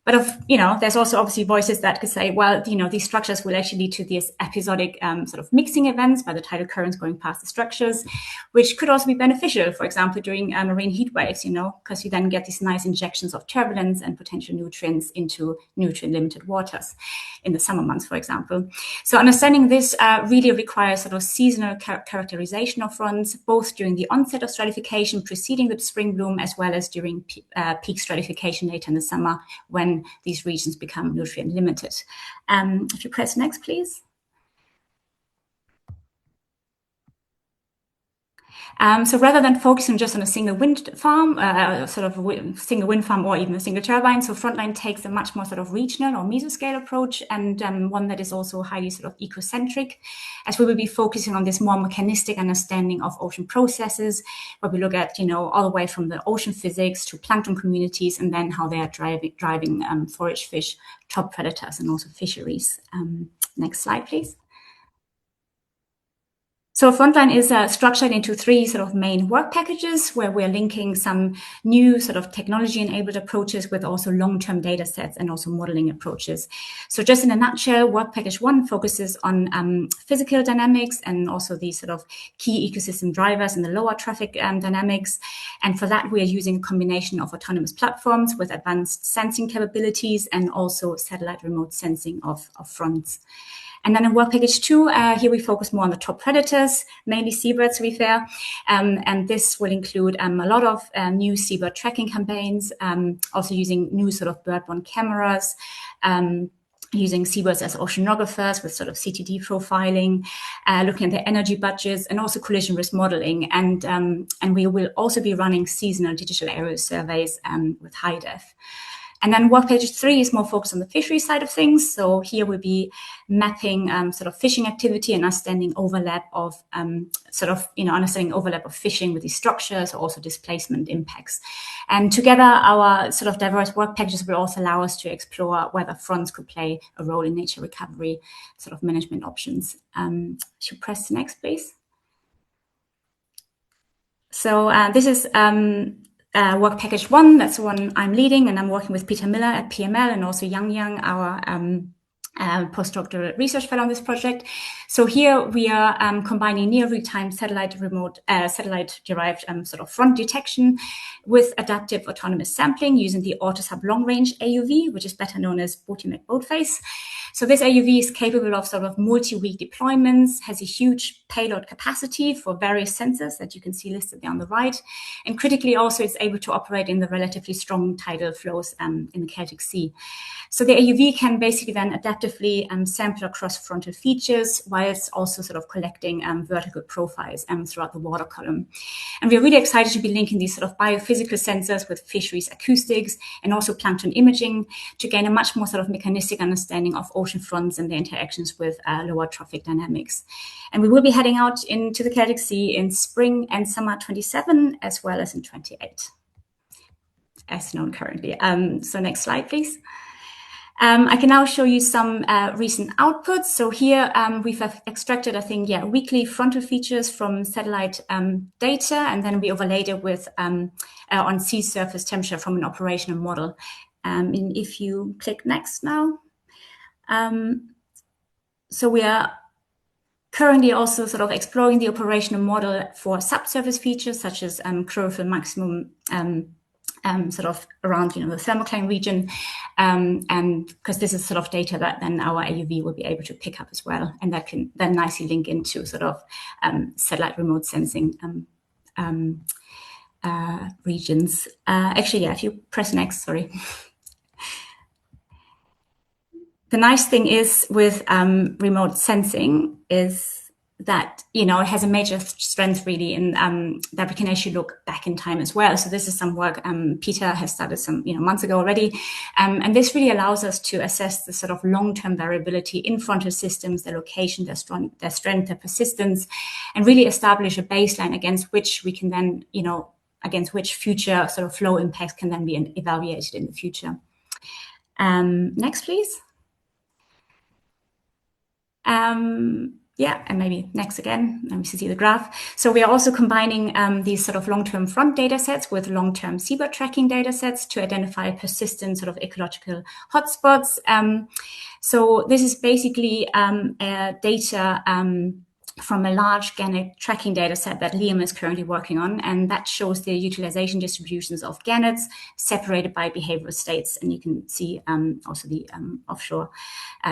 But there's also obviously voices that could say, well, these structures will actually lead to these episodic sort of mixing events by the tidal currents going past the structures, which could also be beneficial, for example, during marine heat waves, because you then get these nice injections of turbulence and potential nutrients into nutrient-limited waters in the summer months, for example. So understanding this really requires sort of seasonal characterization of fronts, both during the onset of stratification preceding the spring bloom, as well as during peak stratification later in the summer, when these regions become nutrient limited. If you press next, please. So rather than focusing just on a single wind farm, single wind farm or even a single turbine, so Frontline takes a much more sort of regional or mesoscale approach, and one that is also highly sort of ecocentric, as we will be focusing on this more mechanistic understanding of ocean processes, where we look at, all the way from the ocean physics to plankton communities, and then how they are driving forage fish, top predators, and also fisheries. Next slide, please. So Frontline is structured into 3 sort of main work packages, where we're linking some new sort of technology-enabled approaches with also long-term data sets and also modeling approaches. So just in a nutshell, work package 1 focuses on physical dynamics and also these sort of key ecosystem drivers in the lower traffic dynamics. And for that, we are using a combination of autonomous platforms with advanced sensing capabilities and also satellite remote sensing of fronts. And then in work package 2, here we focus more on the top predators, mainly seabirds, to be fair. And this will include a lot of new seabird tracking campaigns, also using new sort of bird-borne cameras, using seabirds as oceanographers with sort of CTD profiling, looking at their energy budgets, and also collision risk modeling. And we will also be running seasonal digital aerial surveys with high def. And then work page 3 is more focused on the fishery side of things. So here we'll be mapping sort of fishing activity and understanding overlap of understanding overlap of fishing with these structures, or also displacement impacts. And together, our sort of diverse work packages will also allow us to explore whether fronts could play a role in nature recovery sort of management options. Should press next, please. So this is work package 1, that's the one I'm leading, and I'm working with Peter Miller at PML and also Yang, our postdoctoral research fellow on this project. So here we are combining near real-time satellite-derived sort of front detection with adaptive autonomous sampling using the AutoSub long-range AUV, which is better known as Botimac Boatface. So this AUV is capable of sort of multi-week deployments, has a huge payload capacity for various sensors that you can see listed there on the right. And critically also, it's able to operate in the relatively strong tidal flows in the Celtic Sea. So the AUV can basically then adaptively sample across frontal features, while it's also sort of collecting vertical profiles throughout the water column. And we're really excited to be linking these sort of biophysical sensors with fisheries acoustics and also plankton imaging to gain a much more sort of mechanistic understanding of ocean fronts and their interactions with lower trophic dynamics. And we will be heading out into the Celtic Sea in spring and summer 27, as well as in 28, as known currently. So next slide, please. I can now show you some recent outputs. So here we've extracted, I think, weekly frontal features from satellite data, and then we overlaid it with on sea surface temperature from an operational model. And if you click next now. So we are currently also sort of exploring the operational model for subsurface features such as chlorophyll maximum sort of around the thermocline region, and because this is sort of data that then our AUV will be able to pick up as well, and that can then nicely link into sort of satellite remote sensing regions. Actually, if you press next, sorry. The nice thing is with remote sensing is that, it has a major strength really in that we can actually look back in time as well. So this is some work Peter has started some months ago already. And this really allows us to assess the sort of long-term variability in frontal systems, their location, their strength, their persistence, and really establish a baseline against which we can then, against which future sort of flow impacts can then be evaluated in the future. Next, please. Yeah, and maybe next again, let me see the graph. So we are also combining these sort of long-term front data sets with long-term seabird tracking data sets to identify persistent sort of ecological hotspots. So this is basically data from a large gannet tracking data set that Liam is currently working on, and that shows the utilization distributions of gannets separated by behavioral states. And you can see also the offshore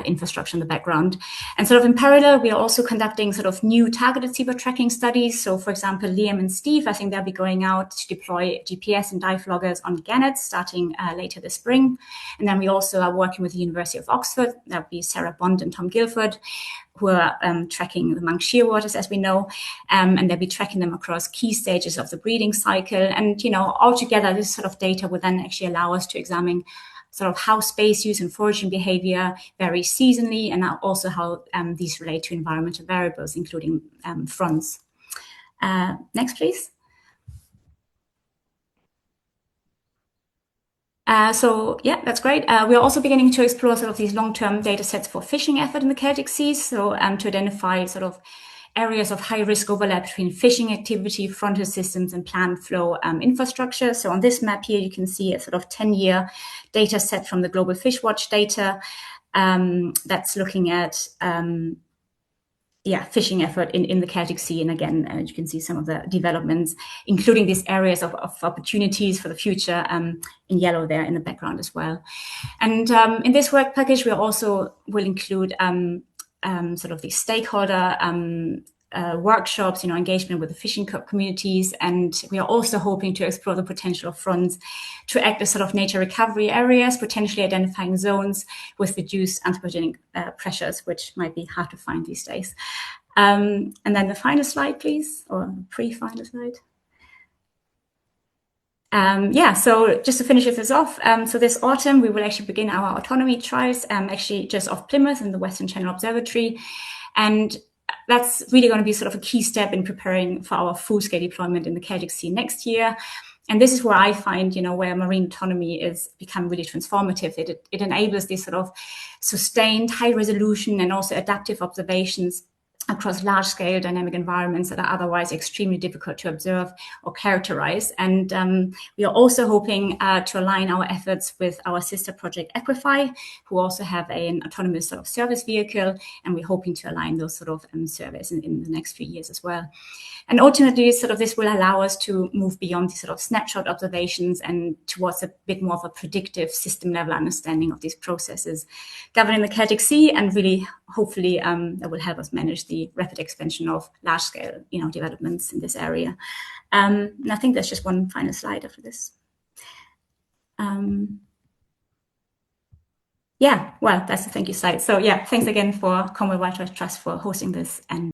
infrastructure in the background. And sort of in parallel, we are also conducting sort of new targeted seabird tracking studies. So for example, Liam and Steve, I think they'll be going out to deploy GPS and dive loggers on gannets starting later this spring. And then we also are working with the University of Oxford. That'll be Sarah Bond and Tom Guilford, who are tracking the monk shearwaters, as we know, and they'll be tracking them across key stages of the breeding cycle. And, you know, altogether, this sort of data will then actually allow us to examine sort of how space use and foraging behavior vary seasonally, and also how these relate to environmental variables, including fronts. Next, please. So yeah, that's great. We're also beginning to explore sort of these long-term data sets for fishing effort in the Celtic Sea. So to identify sort of areas of high risk overlap between fishing activity, frontier systems, and planned flow infrastructure. So on this map here, you can see a sort of 10-year data set from the Global Fish Watch data that's looking at fishing effort in the Celtic Sea. And again, you can see some of the developments, including these areas of opportunities for the future in yellow there in the background as well. And in this work package, we also will include sort of the stakeholder workshops, you know, engagement with the fishing communities. And we are also hoping to explore the potential of fronts to act as sort of nature recovery areas, potentially identifying zones with reduced anthropogenic pressures, which might be hard to find these days. And then the final slide, please, or pre-final slide. So just to finish this off, so this autumn, we will actually begin our autonomy trials, actually just off Plymouth in the Western Channel Observatory. And that's really going to be sort of a key step in preparing for our full-scale deployment in the Celtic Sea next year. And this is where I find, you know, where marine autonomy is become really transformative. It enables these sort of sustained, high-resolution and also adaptive observations across large-scale dynamic environments that are otherwise extremely difficult to observe or characterize. And we are also hoping to align our efforts with our sister project Equify, who also have an autonomous sort of service vehicle, and we're hoping to align those sort of surveys in the next few years as well. And ultimately, sort of this will allow us to move beyond these sort of snapshot observations and towards a bit more of a predictive system-level understanding of these processes governing the Celtic Sea, and really, hopefully, that will help us manage the rapid expansion of large-scale, you know, developments in this area. And I think there's just one final slide after this. Yeah, well, that's the thank you slide. So yeah, thanks again for Cornwall Wildlife Trust for hosting this. And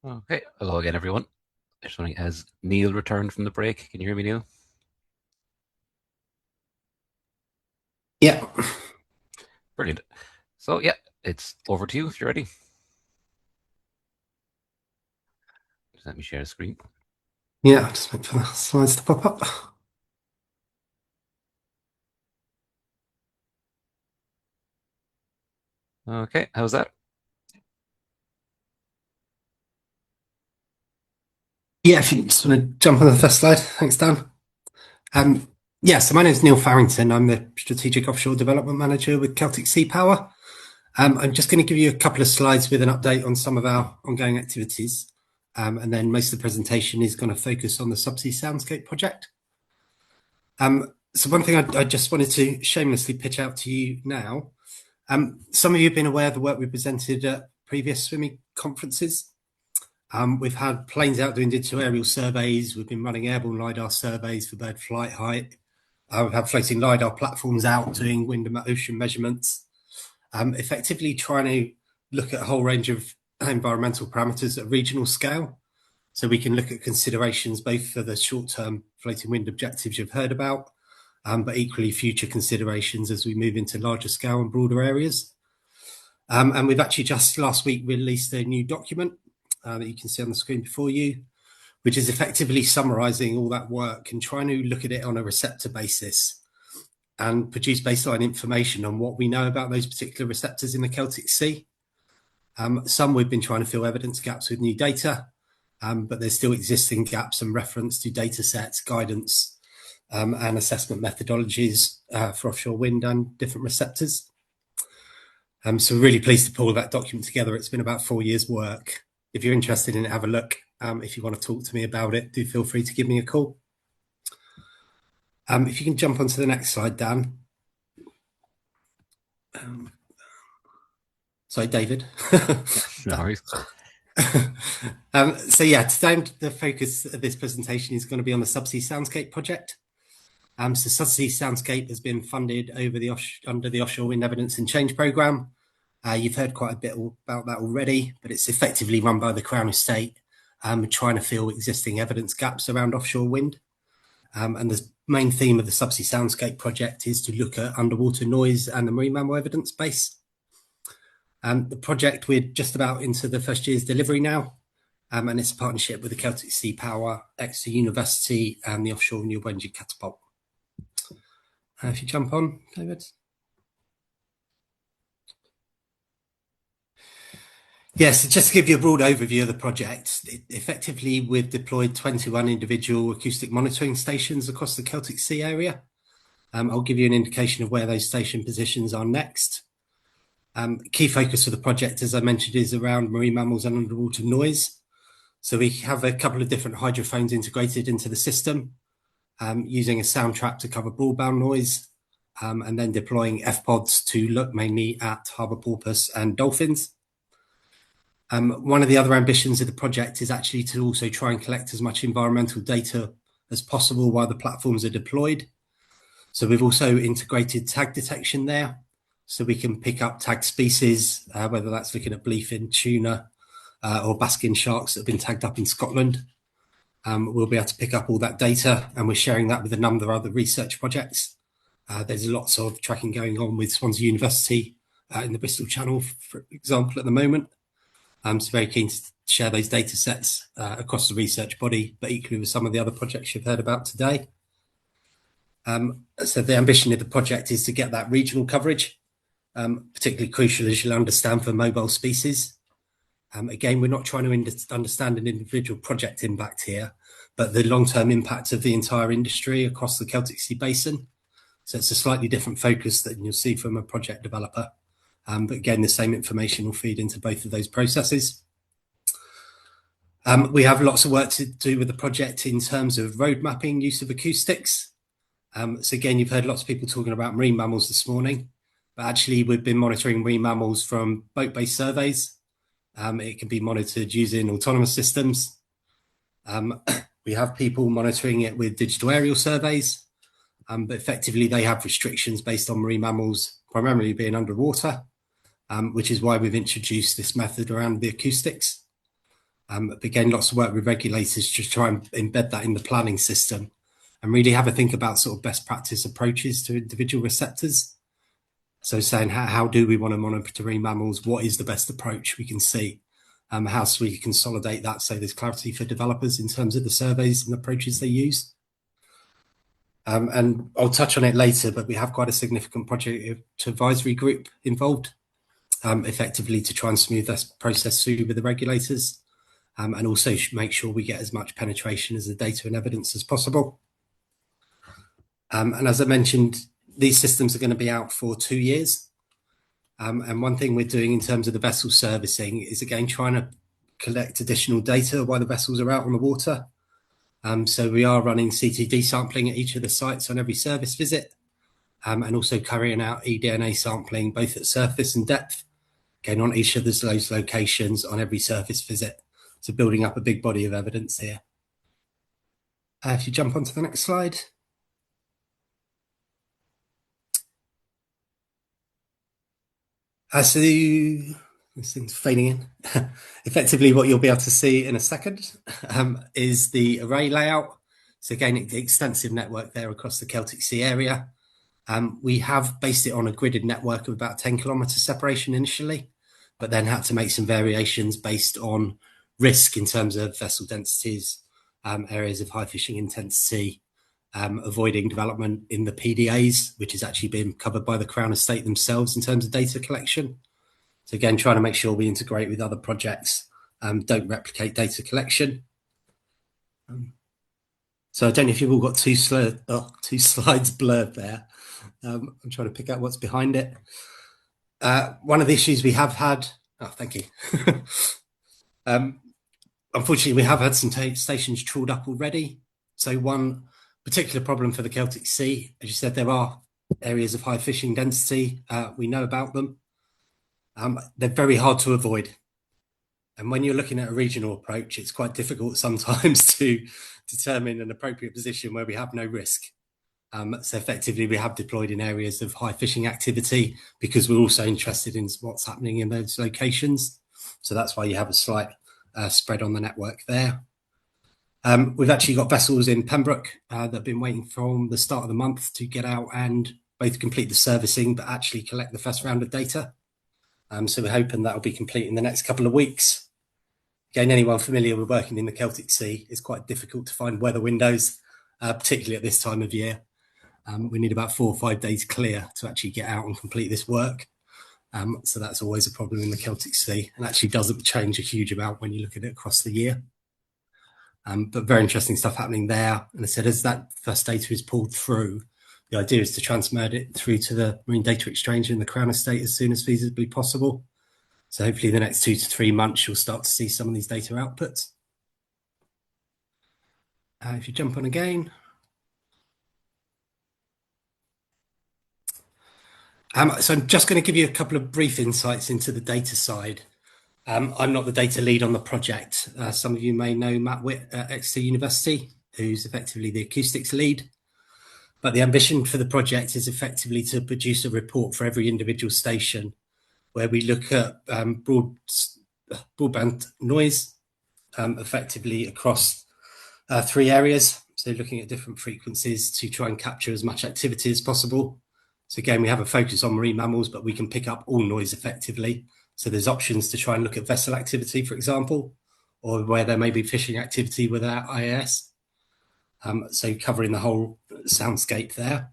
Okay, hello again, everyone. Just wondering, has Neil returned from the break? Can you hear me, Neil? Yeah. Brilliant. So yeah, it's over to you if you're ready. Just let me share the screen. Yeah, just wait for the slides to pop up. Okay, how's that? Yeah, if you just want to jump on the first slide. Thanks, Dan. So my name is Neil Farrington. I'm the Strategic Offshore Development Manager with Celtic Sea Power. I'm just going to give you a couple of slides with an update on some of our ongoing activities. And then most of the presentation is going to focus on the Subsea Soundscape project. So one thing I just wanted to shamelessly pitch out to you now. Some of you have been aware of the work we presented at previous SWME conferences. We've had planes out doing digital aerial surveys. We've been running airborne LiDAR surveys for bird flight height. We've had floating LiDAR platforms out doing wind and ocean measurements, effectively trying to look at a whole range of environmental parameters at a regional scale. So we can look at considerations both for the short-term floating wind objectives you've heard about, but equally future considerations as we move into larger scale and broader areas. And we've actually just last week released a new document that you can see on the screen before you, which is effectively summarising all that work and trying to look at it on a receptor basis and produce baseline information on what we know about those particular receptors in the Celtic Sea. Some we've been trying to fill evidence gaps with new data, but there's still existing gaps and reference to data sets, guidance, and assessment methodologies for offshore wind and different receptors. So we're really pleased to pull that document together. It's been about 4 years' work. If you're interested in it, have a look. If you want to talk to me about it, do feel free to give me a call. If you can jump onto the next slide, Dan. Sorry, David. No worries. So yeah, today the focus of this presentation is going to be on the Subsea Soundscape project. So Subsea Soundscape has been funded under the Offshore Wind Evidence and Change Programme. You've heard quite a bit about that already, but it's effectively run by the Crown Estate, trying to fill existing evidence gaps around offshore wind. And the main theme of the Subsea Soundscape project is to look at underwater noise and the marine mammal evidence base. The project, we're just about into the first year's delivery now, and it's a partnership with the Celtic Sea Power, Exeter University, and the Offshore Renewable Energy Catapult. If you jump on, David. Yes, just to give you a broad overview of the project, effectively we've deployed 21 individual acoustic monitoring stations across the Celtic Sea area. I'll give you an indication of where those station positions are next. Key focus of the project, as I mentioned, is around marine mammals and underwater noise. So we have a couple of different hydrophones integrated into the system, using a sound trap to cover broadband noise, and then deploying FPODs to look mainly at harbour porpoise and dolphins. One of the other ambitions of the project is actually to also try and collect as much environmental data as possible while the platforms are deployed. So we've also integrated tag detection there, so we can pick up tagged species, whether that's looking at bluefin, tuna, or basking sharks that have been tagged up in Scotland. We'll be able to pick up all that data, and we're sharing that with a number of other research projects. There's lots of tracking going on with Swansea University in the Bristol Channel, for example, at the moment. So very keen to share those data sets across the research body, but equally with some of the other projects you've heard about today. So the ambition of the project is to get that regional coverage, particularly crucial, as you'll understand, for mobile species. Again, we're not trying to understand an individual project impact here, but the long-term impact of the entire industry across the Celtic Sea basin. So it's a slightly different focus than you'll see from a project developer. But again, the same information will feed into both of those processes. We have lots of work to do with the project in terms of road mapping, use of acoustics. So again, you've heard lots of people talking about marine mammals this morning, but actually we've been monitoring marine mammals from boat-based surveys. It can be monitored using autonomous systems. We have people monitoring it with digital aerial surveys, but effectively they have restrictions based on marine mammals primarily being underwater, which is why we've introduced this method around the acoustics. Again, lots of work with regulators to try and embed that in the planning system and really have a think about sort of best practice approaches to individual receptors. So saying how do we want to monitor marine mammals? What is the best approach we can see? How so we consolidate that so there's clarity for developers in terms of the surveys and approaches they use. And I'll touch on it later, but we have quite a significant project advisory group involved, effectively to try and smooth this process through with the regulators, and also make sure we get as much penetration as the data and evidence as possible. And as I mentioned, these systems are going to be out for 2 years. And one thing we're doing in terms of the vessel servicing is, again, trying to collect additional data while the vessels are out on the water. So we are running CTD sampling at each of the sites on every service visit, and also carrying out eDNA sampling both at surface and depth, again, on each of those locations on every surface visit. So building up a big body of evidence here. If you jump onto the next slide. So this thing's fading in. Effectively, what you'll be able to see in a second is the array layout. So again, the extensive network there across the Celtic Sea area. We have based it on a gridded network of about 10 kilometre separation initially. but then had to make some variations based on risk in terms of vessel densities, areas of high fishing intensity, avoiding development in the PDAs, which is actually being covered by the Crown Estate themselves in terms of data collection. So again, trying to make sure we integrate with other projects, don't replicate data collection. So I don't know if you've all got two slides blurred there. I'm trying to pick out what's behind it. One of the issues we have had, thank you. Unfortunately, we have had some stations trawled up already. So one particular problem for the Celtic Sea, as you said, there are areas of high fishing density. We know about them. They're very hard to avoid. And when you're looking at a regional approach, it's quite difficult sometimes to determine an appropriate position where we have no risk. So effectively, we have deployed in areas of high fishing activity because we're also interested in what's happening in those locations. So that's why you have a slight spread on the network there. We've actually got vessels in Pembroke that have been waiting from the start of the month to get out and both complete the servicing, but actually collect the first round of data. So we're hoping that'll be complete in the next couple of weeks. Again, anyone familiar with working in the Celtic Sea, it's quite difficult to find weather windows, particularly at this time of year. We need about 4 or 5 days clear to actually get out and complete this work. So that's always a problem in the Celtic Sea, and actually doesn't change a huge amount when you look at it across the year. But very interesting stuff happening there. And I said, as that first data is pulled through, the idea is to transmit it through to the Marine Data Exchange in the Crown Estate as soon as feasibly possible. So hopefully in the next 2 to 3 months, you'll start to see some of these data outputs. If you jump on again. So I'm just going to give you a couple of brief insights into the data side. I'm not the data lead on the project. Some of you may know Matt Witt at Exeter University, who's effectively the acoustics lead. But the ambition for the project is effectively to produce a report for every individual station where we look at broadband noise effectively across 3 areas. So looking at different frequencies to try and capture as much activity as possible. So again, we have a focus on marine mammals, but we can pick up all noise effectively. So there's options to try and look at vessel activity, for example, or where there may be fishing activity without IAS. So covering the whole soundscape there.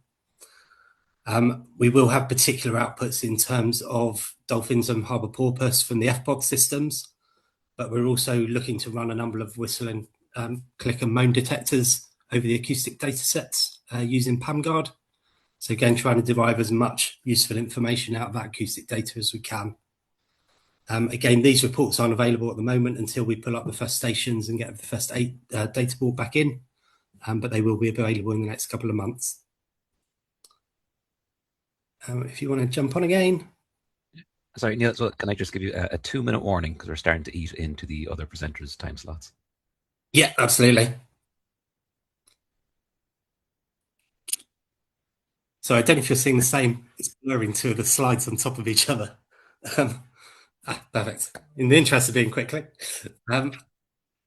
We will have particular outputs in terms of dolphins and harbour porpoise from the FPOD systems, but we're also looking to run a number of whistle and click and moan detectors over the acoustic data sets using PAMGuard. So again, trying to derive as much useful information out of that acoustic data as we can. Again, these reports aren't available at the moment until we pull up the first stations and get the first 8 data brought back in, but they will be available in the next couple of months. If you want to jump on again. Sorry, Neil, so can I just give you a 2-minute warning because we're starting to eat into the other presenters' time slots? Yeah, absolutely. So I don't know if you're seeing the same. It's blurring 2 of the slides on top of each other. Perfect. In the interest of being quickly,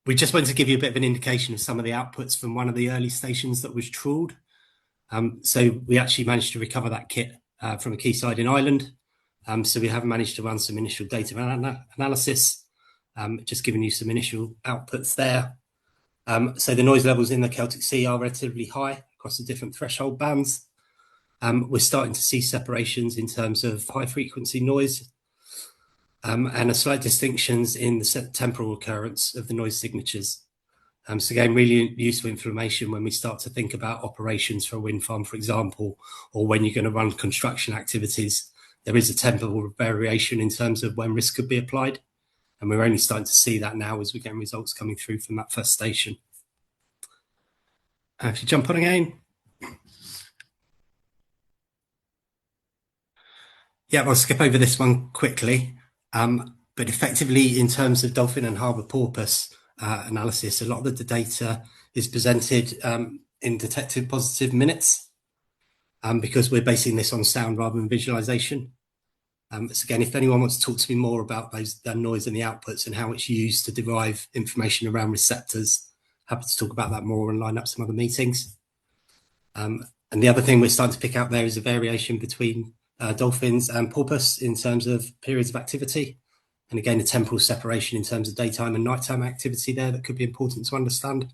we just wanted to give you a bit of an indication of some of the outputs from one of the early stations that was trawled. So we actually managed to recover that kit from a quayside in Ireland. So we have managed to run some initial data analysis, just giving you some initial outputs there. So the noise levels in the Celtic Sea are relatively high across the different threshold bands. We're starting to see separations in terms of high frequency noise and a slight distinctions in the temporal occurrence of the noise signatures. So again, really useful information when we start to think about operations for a wind farm, for example, or when you're going to run construction activities. There is a temporal variation in terms of when risk could be applied. And we're only starting to see that now as we get results coming through from that first station. If you jump on again. Yeah, I'll skip over this one quickly. But effectively, in terms of dolphin and harbour porpoise analysis, a lot of the data is presented in detected positive minutes because we're basing this on sound rather than visualization. So again, if anyone wants to talk to me more about the noise and the outputs and how it's used to derive information around receptors, happy to talk about that more and line up some other meetings. And the other thing we're starting to pick out there is a variation between dolphins and porpoise in terms of periods of activity. And again, a temporal separation in terms of daytime and nighttime activity there that could be important to understand.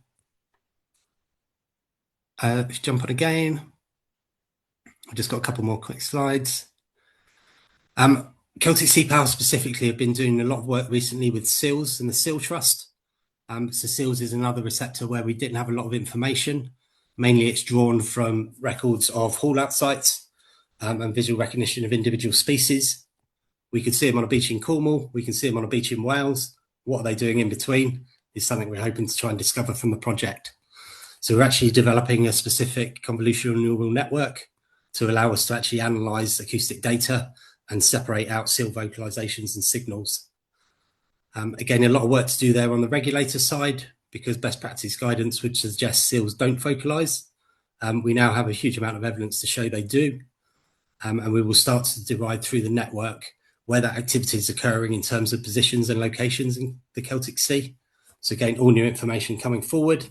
If you jump on again, I've just got a couple more quick slides. Celtic Sea Power specifically have been doing a lot of work recently with SEALS and the SEAL Trust. So SEALS is another receptor where we didn't have a lot of information. Mainly it's drawn from records of haul-out sites and visual recognition of individual species. We could see them on a beach in Cornwall. We can see them on a beach in Wales. What are they doing in between is something we're hoping to try and discover from the project. So we're actually developing a specific convolutional neural network to allow us to actually analyze acoustic data and separate out seal vocalizations and signals. Again, a lot of work to do there on the regulator side because best practice guidance would suggest seals don't vocalize. We now have a huge amount of evidence to show they do. And we will start to derive through the network where that activity is occurring in terms of positions and locations in the Celtic Sea. So again, all new information coming forward.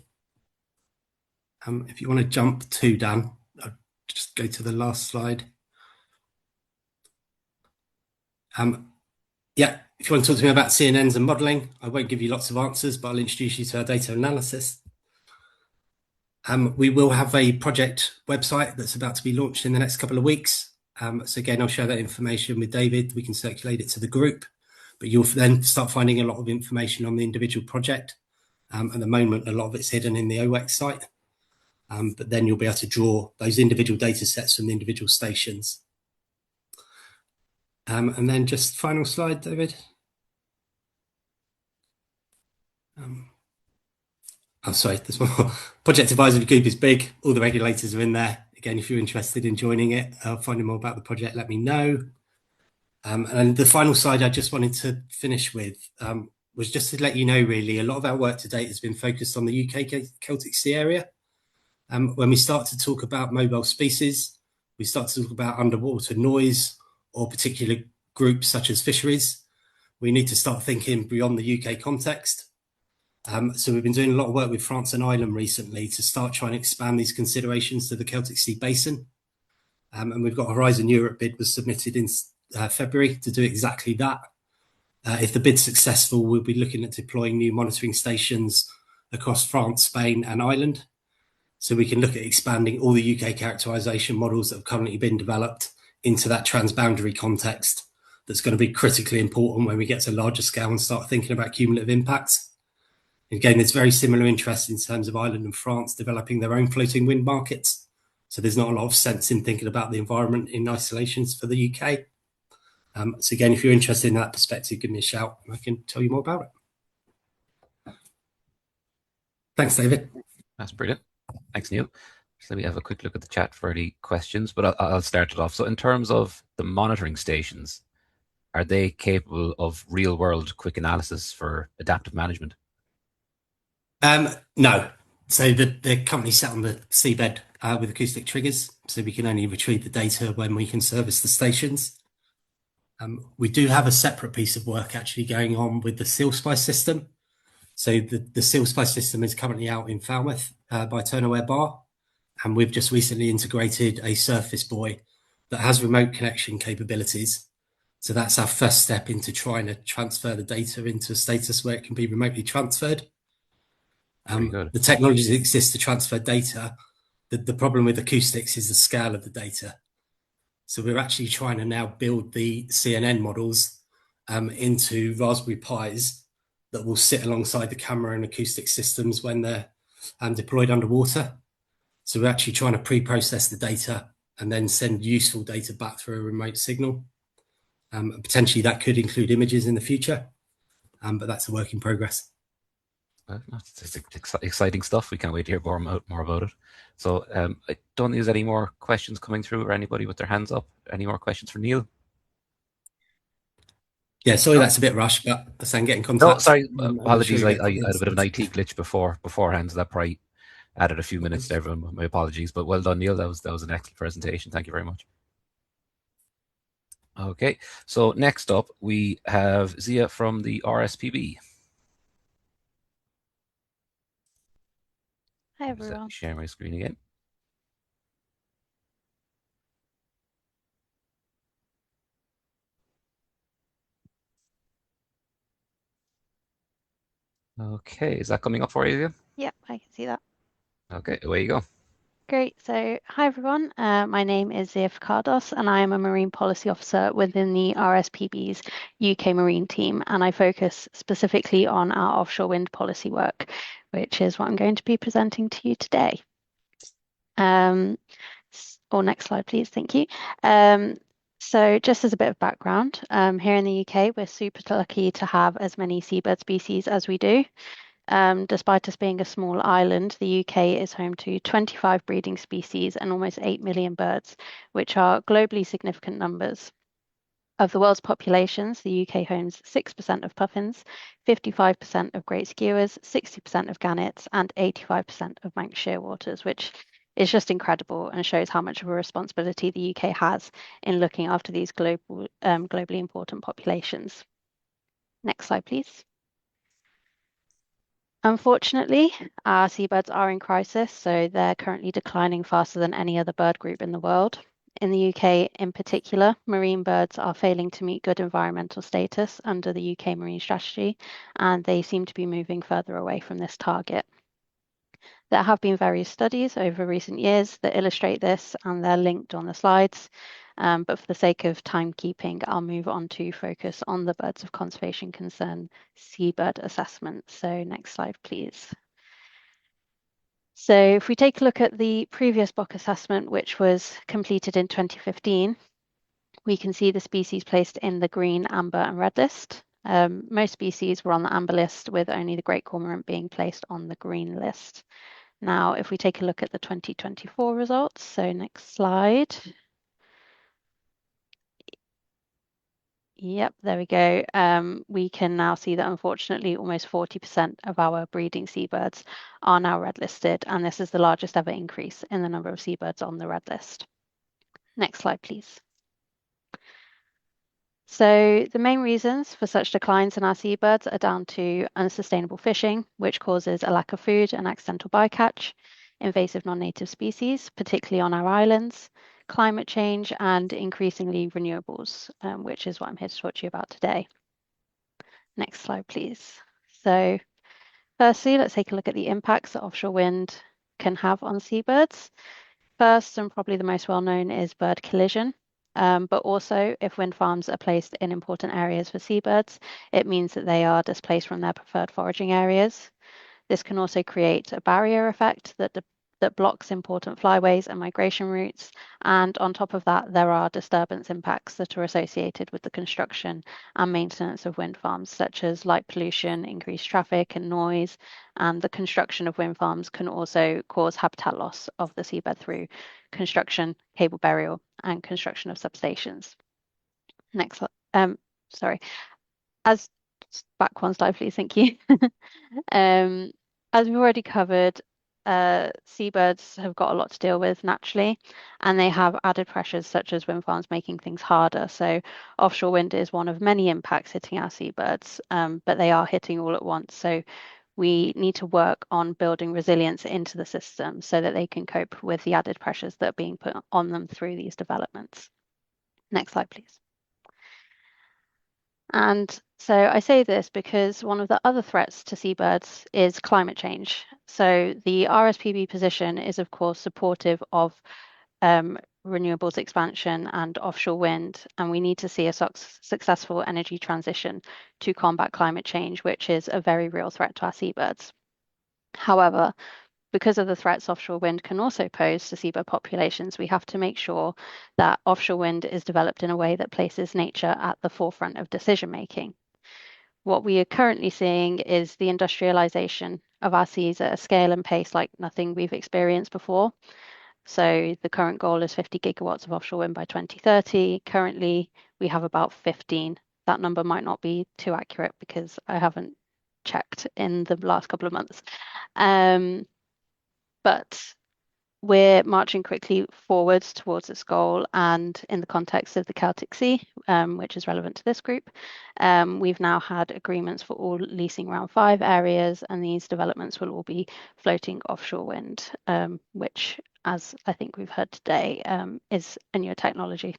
If you want to jump to Dan, I'll just go to the last slide. Yeah, if you want to talk to me about CNNs and modelling, I won't give you lots of answers, but I'll introduce you to our data analysis. We will have a project website that's about to be launched in the next couple of weeks. So again, I'll share that information with David. We can circulate it to the group, but you'll then start finding a lot of information on the individual project. At the moment, a lot of it's hidden in the OWEX site, but then you'll be able to draw those individual data sets from the individual stations. And then just final slide, David. Oh, sorry, there's one more. Project Advisory Group is big. All the regulators are in there. Again, if you're interested in joining it, finding more about the project, let me know. And the final slide I just wanted to finish with was just to let you know, really, a lot of our work to date has been focused on the UK Celtic Sea area. When we start to talk about mobile species, we start to talk about underwater noise or particular groups such as fisheries. We need to start thinking beyond the UK context. So we've been doing a lot of work with France and Ireland recently to start trying to expand these considerations to the Celtic Sea basin. And we've got a Horizon Europe bid was submitted in February to do exactly that. If the bid's successful, we'll be looking at deploying new monitoring stations across France, Spain and Ireland. So we can look at expanding all the UK characterisation models that have currently been developed into that transboundary context that's going to be critically important when we get to larger scale and start thinking about cumulative impacts. Again, there's very similar interest in terms of Ireland and France developing their own floating wind markets. So there's not a lot of sense in thinking about the environment in isolations for the UK. So again, if you're interested in that perspective, give me a shout and I can tell you more about it. Thanks, David. That's brilliant. Thanks, Neil. So let me have a quick look at the chat for any questions, but I'll start it off. So in terms of the monitoring stations, are they capable of real-world quick analysis for adaptive management? No. So they're currently set on the seabed with acoustic triggers, so we can only retrieve the data when we can service the stations. We do have a separate piece of work actually going on with the SealSpy system. So the SealSpy system is currently out in Falmouth by Turnaware Bar, and we've just recently integrated a surface buoy that has remote connection capabilities. So that's our first step into trying to transfer the data into a status where it can be remotely transferred. The technologies that exist to transfer data, the problem with acoustics is the scale of the data. So we're actually trying to now build the CNN models into Raspberry Pis that will sit alongside the camera and acoustic systems when they're deployed underwater. So we're actually trying to pre-process the data and then send useful data back through a remote signal. Potentially that could include images in the future, but that's a work in progress. It's exciting stuff. We can't wait to hear more about it. So I don't think there's any more questions coming through or anybody with their hands up. Any more questions for Neil? Yeah, sorry, that's a bit rushed, but I saying get in contact. No, sorry, apologies. I had a bit of an IT glitch beforehand, so that probably added a few minutes to everyone. My apologies, but well done, Neil. That was an excellent presentation. Thank you very much. Okay, so next up we have Zia from the RSPB. Hi, everyone. Share my screen again. Okay, is that coming up for you? Yep, I can see that. Okay, away you go. Great. So, hi everyone. My name is Zia Facados, and I am a Marine Policy Officer within the RSPB's UK Marine team, and I focus specifically on our offshore wind policy work, which is what I'm going to be presenting to you today. Or next slide, please. Thank you. So just as a bit of background, here in the UK, we're super lucky to have as many seabird species as we do. Despite us being a small island, the UK is home to 25 breeding species and almost 8 million birds, which are globally significant numbers. Of the world's populations, the UK homes 6% of puffins, 55% of great skewers, 60% of gannets, and 85% of Manx shearwaters, which is just incredible and shows how much of a responsibility the UK has in looking after these globally important populations. Next slide, please. Unfortunately, our seabirds are in crisis, so they're currently declining faster than any other bird group in the world. In the UK in particular, marine birds are failing to meet good environmental status under the UK Marine Strategy, and they seem to be moving further away from this target. There have been various studies over recent years that illustrate this, and they're linked on the slides. But for the sake of timekeeping, I'll move on to focus on the birds of conservation concern seabird assessment. So next slide, please. So if we take a look at the previous BOC assessment, which was completed in 2015, we can see the species placed in the green, amber and red list. Most species were on the amber list, with only the great cormorant being placed on the green list. Now, if we take a look at the 2024 results, so next slide. Yep, there we go. We can now see that unfortunately almost 40% of our breeding seabirds are now red listed, and this is the largest ever increase in the number of seabirds on the red list. Next slide, please. So the main reasons for such declines in our seabirds are down to unsustainable fishing, which causes a lack of food and accidental bycatch, invasive non-native species, particularly on our islands, climate change, and increasingly renewables, which is what I'm here to talk to you about today. Next slide, please. So firstly, let's take a look at the impacts that offshore wind can have on seabirds. First, and probably the most well-known, is bird collision. But also, if wind farms are placed in important areas for seabirds, it means that they are displaced from their preferred foraging areas. This can also create a barrier effect that blocks important flyways and migration routes. And on top of that, there are disturbance impacts that are associated with the construction and maintenance of wind farms, such as light pollution, increased traffic and noise. And the construction of wind farms can also cause habitat loss of the seabed through construction, cable burial, and construction of substations. Next slide. Sorry. Back one slide, please. Thank you. As we've already covered, seabirds have got a lot to deal with naturally, and they have added pressures such as wind farms making things harder. So offshore wind is one of many impacts hitting our seabirds, but they are hitting all at once. So we need to work on building resilience into the system so that they can cope with the added pressures that are being put on them through these developments. Next slide, please. And so I say this because one of the other threats to seabirds is climate change. So the RSPB position is, of course, supportive of renewables expansion and offshore wind, and we need to see a successful energy transition to combat climate change, which is a very real threat to our seabirds. However, because of the threats offshore wind can also pose to seabird populations, we have to make sure that offshore wind is developed in a way that places nature at the forefront of decision making. What we are currently seeing is the industrialization of our seas at a scale and pace like nothing we've experienced before. So the current goal is 50 gigawatts of offshore wind by 2030. Currently, we have about 15. That number might not be too accurate because I haven't checked in the last couple of months. But we're marching quickly forwards towards this goal, and in the context of the Celtic Sea, which is relevant to this group, we've now had agreements for all leasing round 5 areas, and these developments will all be floating offshore wind, which, as I think we've heard today, is a new technology.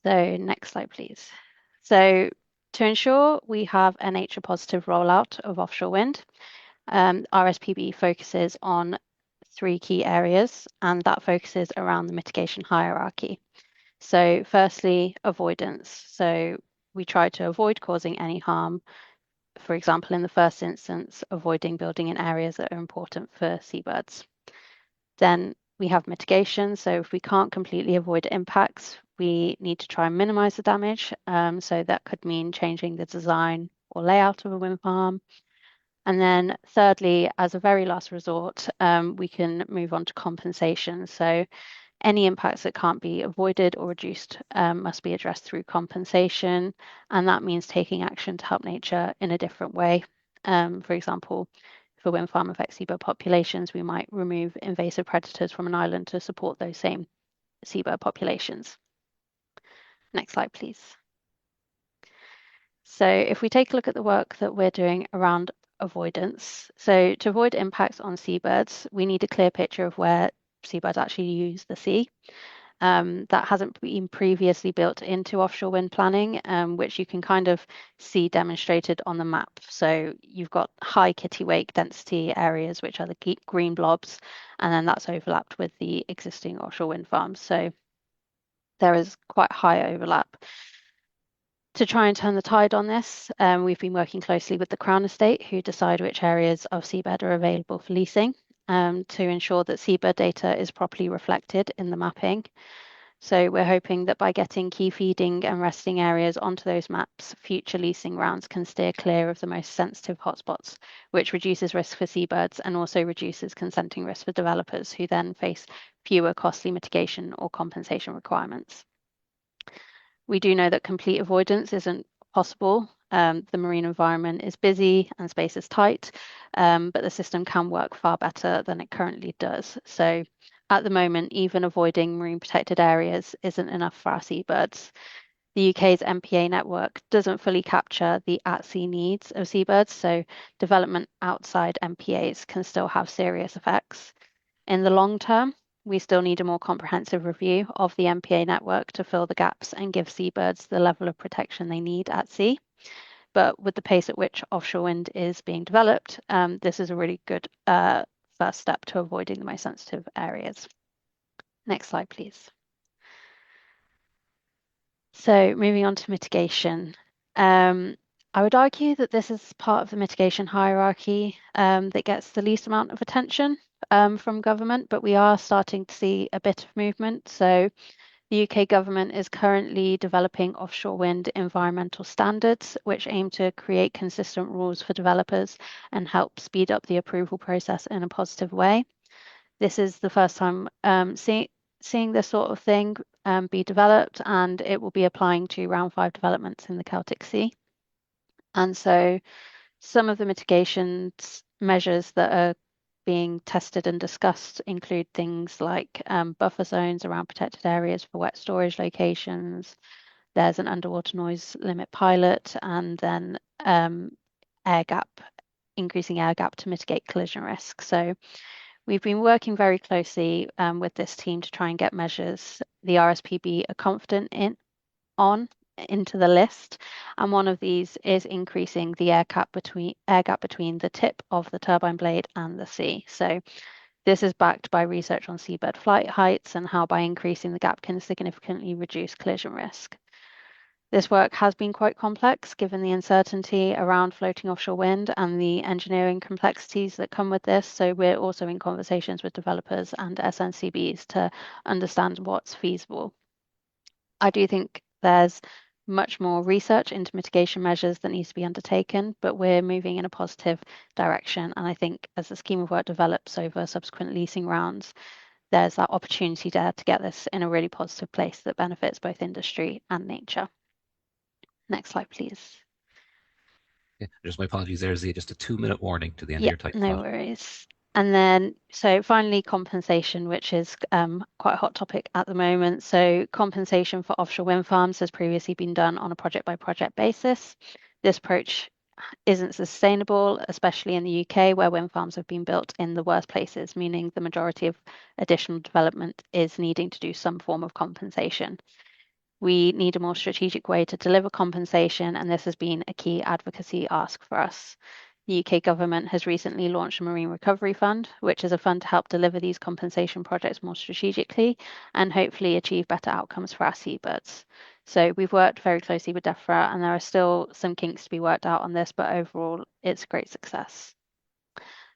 So next slide, please. So To ensure we have a nature positive rollout of offshore wind, RSPB focuses on 3 key areas, and that focuses around the mitigation hierarchy. So firstly, avoidance. So we try to avoid causing any harm. For example, in the first instance, avoiding building in areas that are important for seabirds. Then we have mitigation. So if we can't completely avoid impacts, we need to try and minimize the damage. So that could mean changing the design or layout of a wind farm. And then thirdly, as a very last resort, we can move on to compensation. So any impacts that can't be avoided or reduced must be addressed through compensation. And that means taking action to help nature in a different way. For example, if a wind farm affects seabird populations, we might remove invasive predators from an island to support those same seabird populations. Next slide, please. So if we take a look at the work that we're doing around avoidance, so to avoid impacts on seabirds, we need a clear picture of where seabirds actually use the sea. That hasn't been previously built into offshore wind planning, which you can kind of see demonstrated on the map. So you've got high kittiwake density areas, which are the green blobs, and then that's overlapped with the existing offshore wind farms. So there is quite high overlap. To try and turn the tide on this, we've been working closely with the Crown Estate, who decide which areas of seabed are available for leasing, to ensure that seabed data is properly reflected in the mapping. So we're hoping that by getting key feeding and resting areas onto those maps, future leasing rounds can steer clear of the most sensitive hotspots, which reduces risk for seabirds and also reduces consenting risk for developers who then face fewer costly mitigation or compensation requirements. We do know that complete avoidance isn't possible. The marine environment is busy and space is tight, but the system can work far better than it currently does. So at the moment, even avoiding marine protected areas isn't enough for our seabirds. The UK's MPA network doesn't fully capture the at-sea needs of seabirds, so development outside MPAs can still have serious effects. In the long term, we still need a more comprehensive review of the MPA network to fill the gaps and give seabirds the level of protection they need at sea. But with the pace at which offshore wind is being developed, this is a really good first step to avoiding the most sensitive areas. Next slide, please. So moving on to mitigation. I would argue that this is part of the mitigation hierarchy that gets the least amount of attention from government, but we are starting to see a bit of movement. So the UK government is currently developing offshore wind environmental standards, which aim to create consistent rules for developers and help speed up the approval process in a positive way. This is the first time seeing this sort of thing be developed, and it will be applying to round 5 developments in the Celtic Sea. And so some of the mitigations measures that are being tested and discussed include things like buffer zones around protected areas for wet storage locations. There's an underwater noise limit pilot, and then air gap, increasing air gap to mitigate collision risk. So we've been working very closely with this team to try and get measures the RSPB are confident into the list, and one of these is increasing the air gap between the tip of the turbine blade and the sea. So this is backed by research on seabed flight heights and how by increasing the gap can significantly reduce collision risk. This work has been quite complex given the uncertainty around floating offshore wind and the engineering complexities that come with this. So we're also in conversations with developers and SNCBs to understand what's feasible. I do think there's much more research into mitigation measures that needs to be undertaken, but we're moving in a positive direction. And I think as the scheme of work develops over subsequent leasing rounds, there's that opportunity there to get this in a really positive place that benefits both industry and nature. Next slide, please. Yeah, just my apologies there, Z, just a 2-minute warning to the end of your time. No worries. And then, so finally, compensation, which is quite a hot topic at the moment. So compensation for offshore wind farms has previously been done on a project-by-project basis. This approach isn't sustainable, especially in the UK, where wind farms have been built in the worst places, meaning the majority of additional development is needing to do some form of compensation. We need a more strategic way to deliver compensation, and this has been a key advocacy ask for us. The UK government has recently launched a Marine Recovery Fund, which is a fund to help deliver these compensation projects more strategically and hopefully achieve better outcomes for our seabirds. So we've worked very closely with DEFRA, and there are still some kinks to be worked out on this, but overall it's a great success.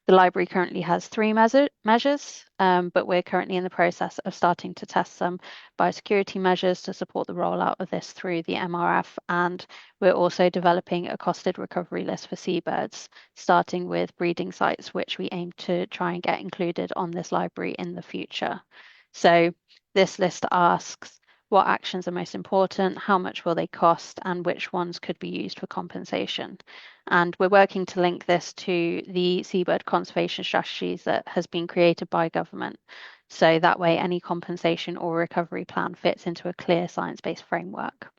The library currently has 3 measures, but we're currently in the process of starting to test some biosecurity measures to support the rollout of this through the MRF, and we're also developing a costed recovery list for seabirds, starting with breeding sites, which we aim to try and get included on this library in the future. So this list asks what actions are most important, how much will they cost, and which ones could be used for compensation. And we're working to link this to the seabird conservation strategies that has been created by government. So that way any compensation or recovery plan fits into a clear science-based framework.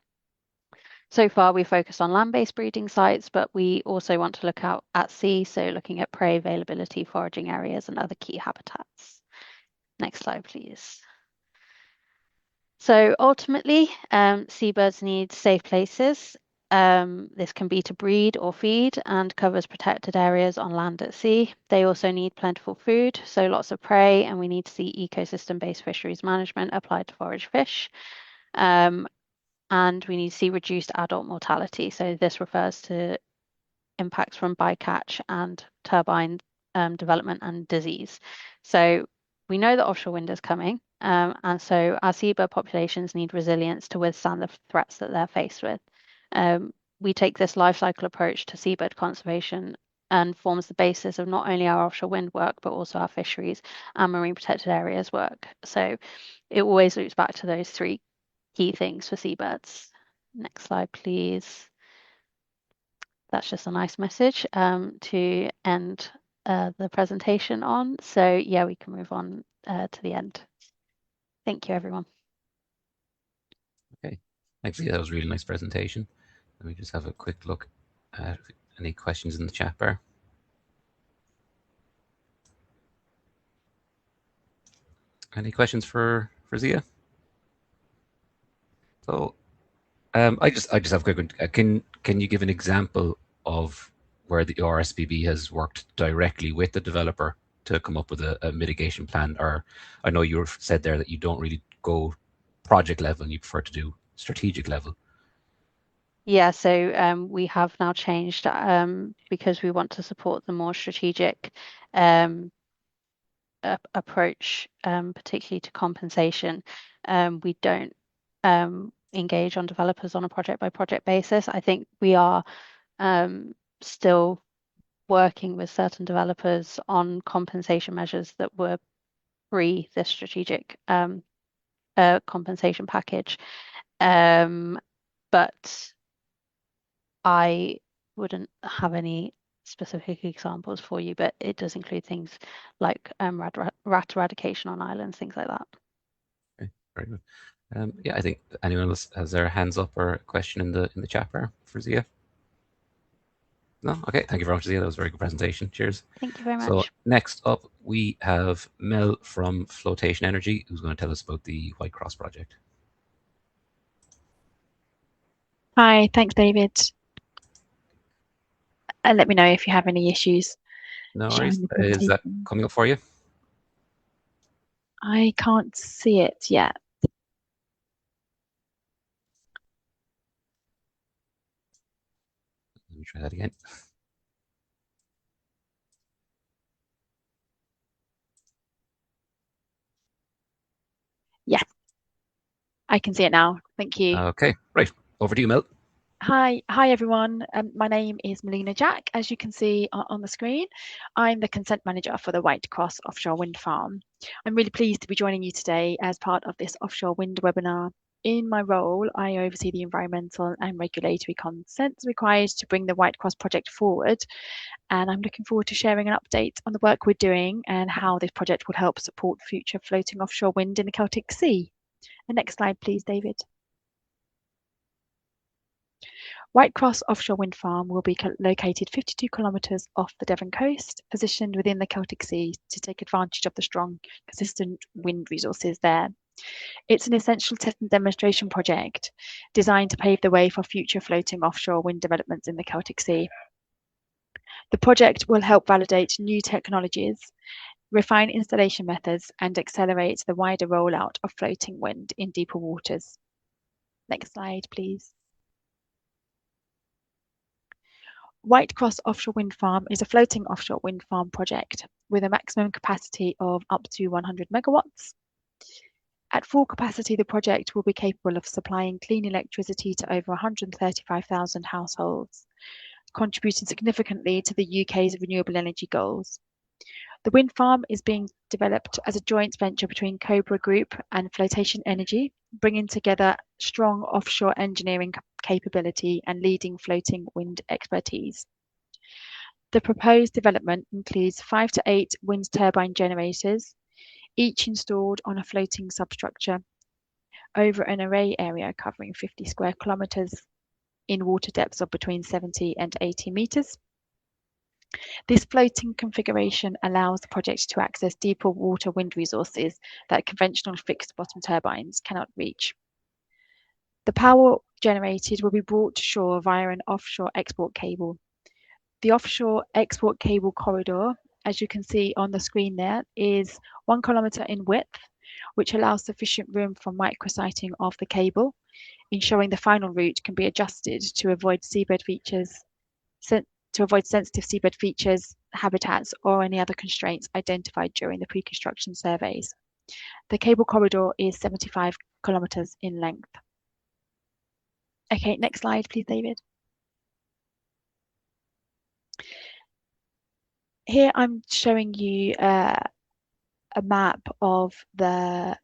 So far we focused on land-based breeding sites, but we also want to look out at sea, so looking at prey availability, foraging areas, and other key habitats. Next slide, please. So ultimately, seabirds need safe places. This can be to breed or feed and covers protected areas on land at sea. They also need plentiful food, so lots of prey, and we need to see ecosystem-based fisheries management applied to forage fish. And we need to see reduced adult mortality. So this refers to impacts from bycatch and turbine development and disease. So we know that offshore wind is coming, and so our seabird populations need resilience to withstand the threats that they're faced with. We take this life cycle approach to seabird conservation and forms the basis of not only our offshore wind work, but also our fisheries and marine protected areas work. So it always loops back to those 3 key things for seabirds. Next slide, please. That's just a nice message to end the presentation on. So yeah, we can move on to the end. Thank you, everyone. Okay, thanks. That was a really nice presentation. Let me just have a quick look at any questions in the chat bar. Any questions for Zia? So I just have a quick one. Can you give an example of where the RSPB has worked directly with the developer to come up with a mitigation plan? Or I know you said there that you don't really go project level and you prefer to do strategic level. Yeah, so we have now changed because we want to support the more strategic approach, particularly to compensation. We don't engage on developers on a project by project basis. I think we are still working with certain developers on compensation measures that were pre this strategic compensation package. But I wouldn't have any specific examples for you, but it does include things like rat eradication on islands, things like that. Okay, very good. Yeah, I think anyone else has their hands up or a question in the chat bar for Zia? No? Okay, thank you very much, Zia. That was a very good presentation. Cheers. Thank you very much. So next up, we have Mel from Flotation Energy, who's going to tell us about the White Cross project. Hi, thanks, David. And let me know if you have any issues. No worries. Is that coming up for you? I can't see it yet. Let me try that again. Yeah, I can see it now. Thank you. Okay, right. Over to you, Mel. Hi everyone. My name is Melina Jack. As you can see on the screen, I'm the consent manager for the White Cross Offshore Wind Farm. I'm really pleased to be joining you today as part of this offshore wind webinar. In my role, I oversee the environmental and regulatory consents required to bring the White Cross project forward, and I'm looking forward to sharing an update on the work we're doing and how this project will help support future floating offshore wind in the Celtic Sea. And next slide, please, David. White Cross Offshore Wind Farm will be located 52 kilometres off the Devon coast, positioned within the Celtic Sea to take advantage of the strong, consistent wind resources there. It's an essential test and demonstration project designed to pave the way for future floating offshore wind developments in the Celtic Sea. The project will help validate new technologies, refine installation methods, and accelerate the wider rollout of floating wind in deeper waters. Next slide, please. Whitecross Offshore Wind Farm is a floating offshore wind farm project with a maximum capacity of up to 100 megawatts. At full capacity, the project will be capable of supplying clean electricity to over 135,000 households, contributing significantly to the UK's renewable energy goals. The wind farm is being developed as a joint venture between Cobra Group and Flotation Energy, bringing together strong offshore engineering capability and leading floating wind expertise. The proposed development includes 5 to 8 wind turbine generators, each installed on a floating substructure over an array area covering 50 square kilometres in water depths of between 70 and 80 metres. This floating configuration allows the project to access deeper water wind resources that conventional fixed bottom turbines cannot reach. The power generated will be brought to shore via an offshore export cable. The offshore export cable corridor, as you can see on the screen there, is 1 kilometre in width, which allows sufficient room for microsighting of the cable, ensuring the final route can be adjusted to avoid seabed features, sensitive seabed features, habitats, or any other constraints identified during the pre-construction surveys. The cable corridor is 75 kilometres in length. Okay, next slide, please, David. Here I'm showing you a map of the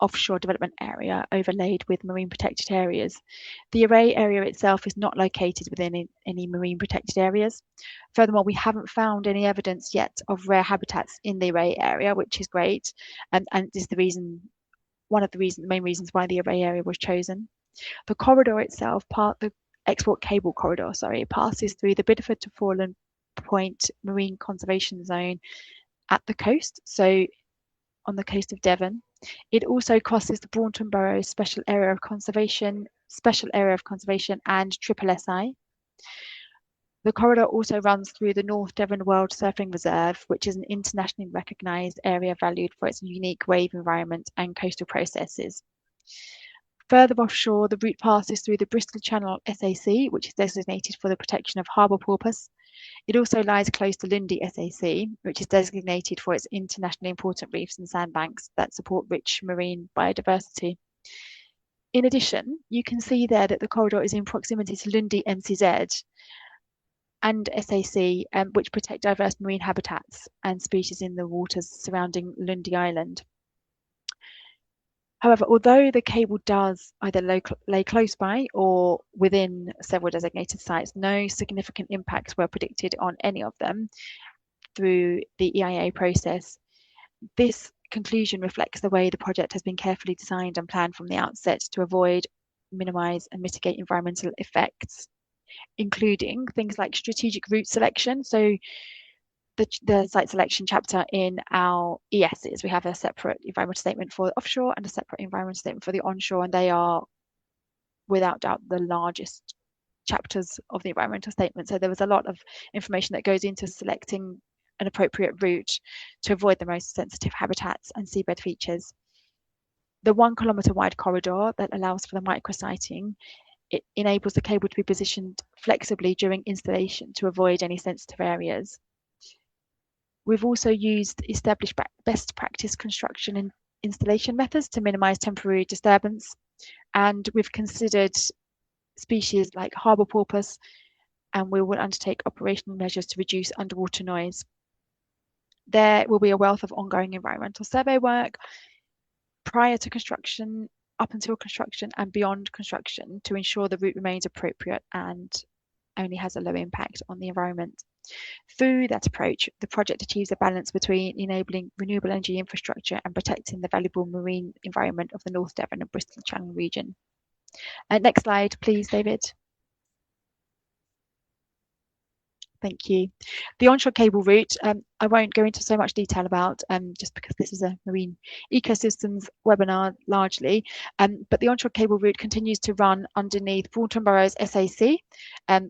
offshore development area overlaid with marine protected areas. The array area itself is not located within any marine protected areas. Furthermore, we haven't found any evidence yet of rare habitats in the array area, which is great, and is the main reasons why the array area was chosen. The corridor itself, the export cable corridor, passes through the Bideford to Foreland Point Marine Conservation Zone at the coast, so on the coast of Devon. It also crosses the Braunton Borough Special Area of Conservation, and Triple SI. The corridor also runs through the North Devon World Surfing Reserve, which is an internationally recognised area valued for its unique wave environment and coastal processes. Further offshore, the route passes through the Bristol Channel SAC, which is designated for the protection of harbour porpoise. It also lies close to Lundy SAC, which is designated for its internationally important reefs and sandbanks that support rich marine biodiversity. In addition, you can see there that the corridor is in proximity to Lundy MCZ and SAC, which protect diverse marine habitats and species in the waters surrounding Lundy Island. However, although the cable does either lay close by or within several designated sites, no significant impacts were predicted on any of them through the EIA process. This conclusion reflects the way the project has been carefully designed and planned from the outset to avoid, minimise and mitigate environmental effects, including things like strategic route selection. So the site selection chapter in our ESs, we have a separate environmental statement for the offshore and a separate environmental statement for the onshore, and they are without doubt the largest chapters of the environmental statement. So there was a lot of information that goes into selecting an appropriate route to avoid the most sensitive habitats and seabed features. The 1 kilometre wide corridor that allows for the microsighting, it enables the cable to be positioned flexibly during installation to avoid any sensitive areas. We've also used established best practice construction and installation methods to minimise temporary disturbance, and we've considered species like harbour porpoise, and we will undertake operational measures to reduce underwater noise. There will be a wealth of ongoing environmental survey work prior to construction, up until construction and beyond construction to ensure the route remains appropriate and only has a low impact on the environment. Through that approach, the project achieves a balance between enabling renewable energy infrastructure and protecting the valuable marine environment of the North Devon and Bristol Channel region. Next slide, please, David. Thank you. The onshore cable route, I won't go into so much detail about just because this is a marine ecosystems webinar largely, but the onshore cable route continues to run underneath Vaughan Borough's SAC,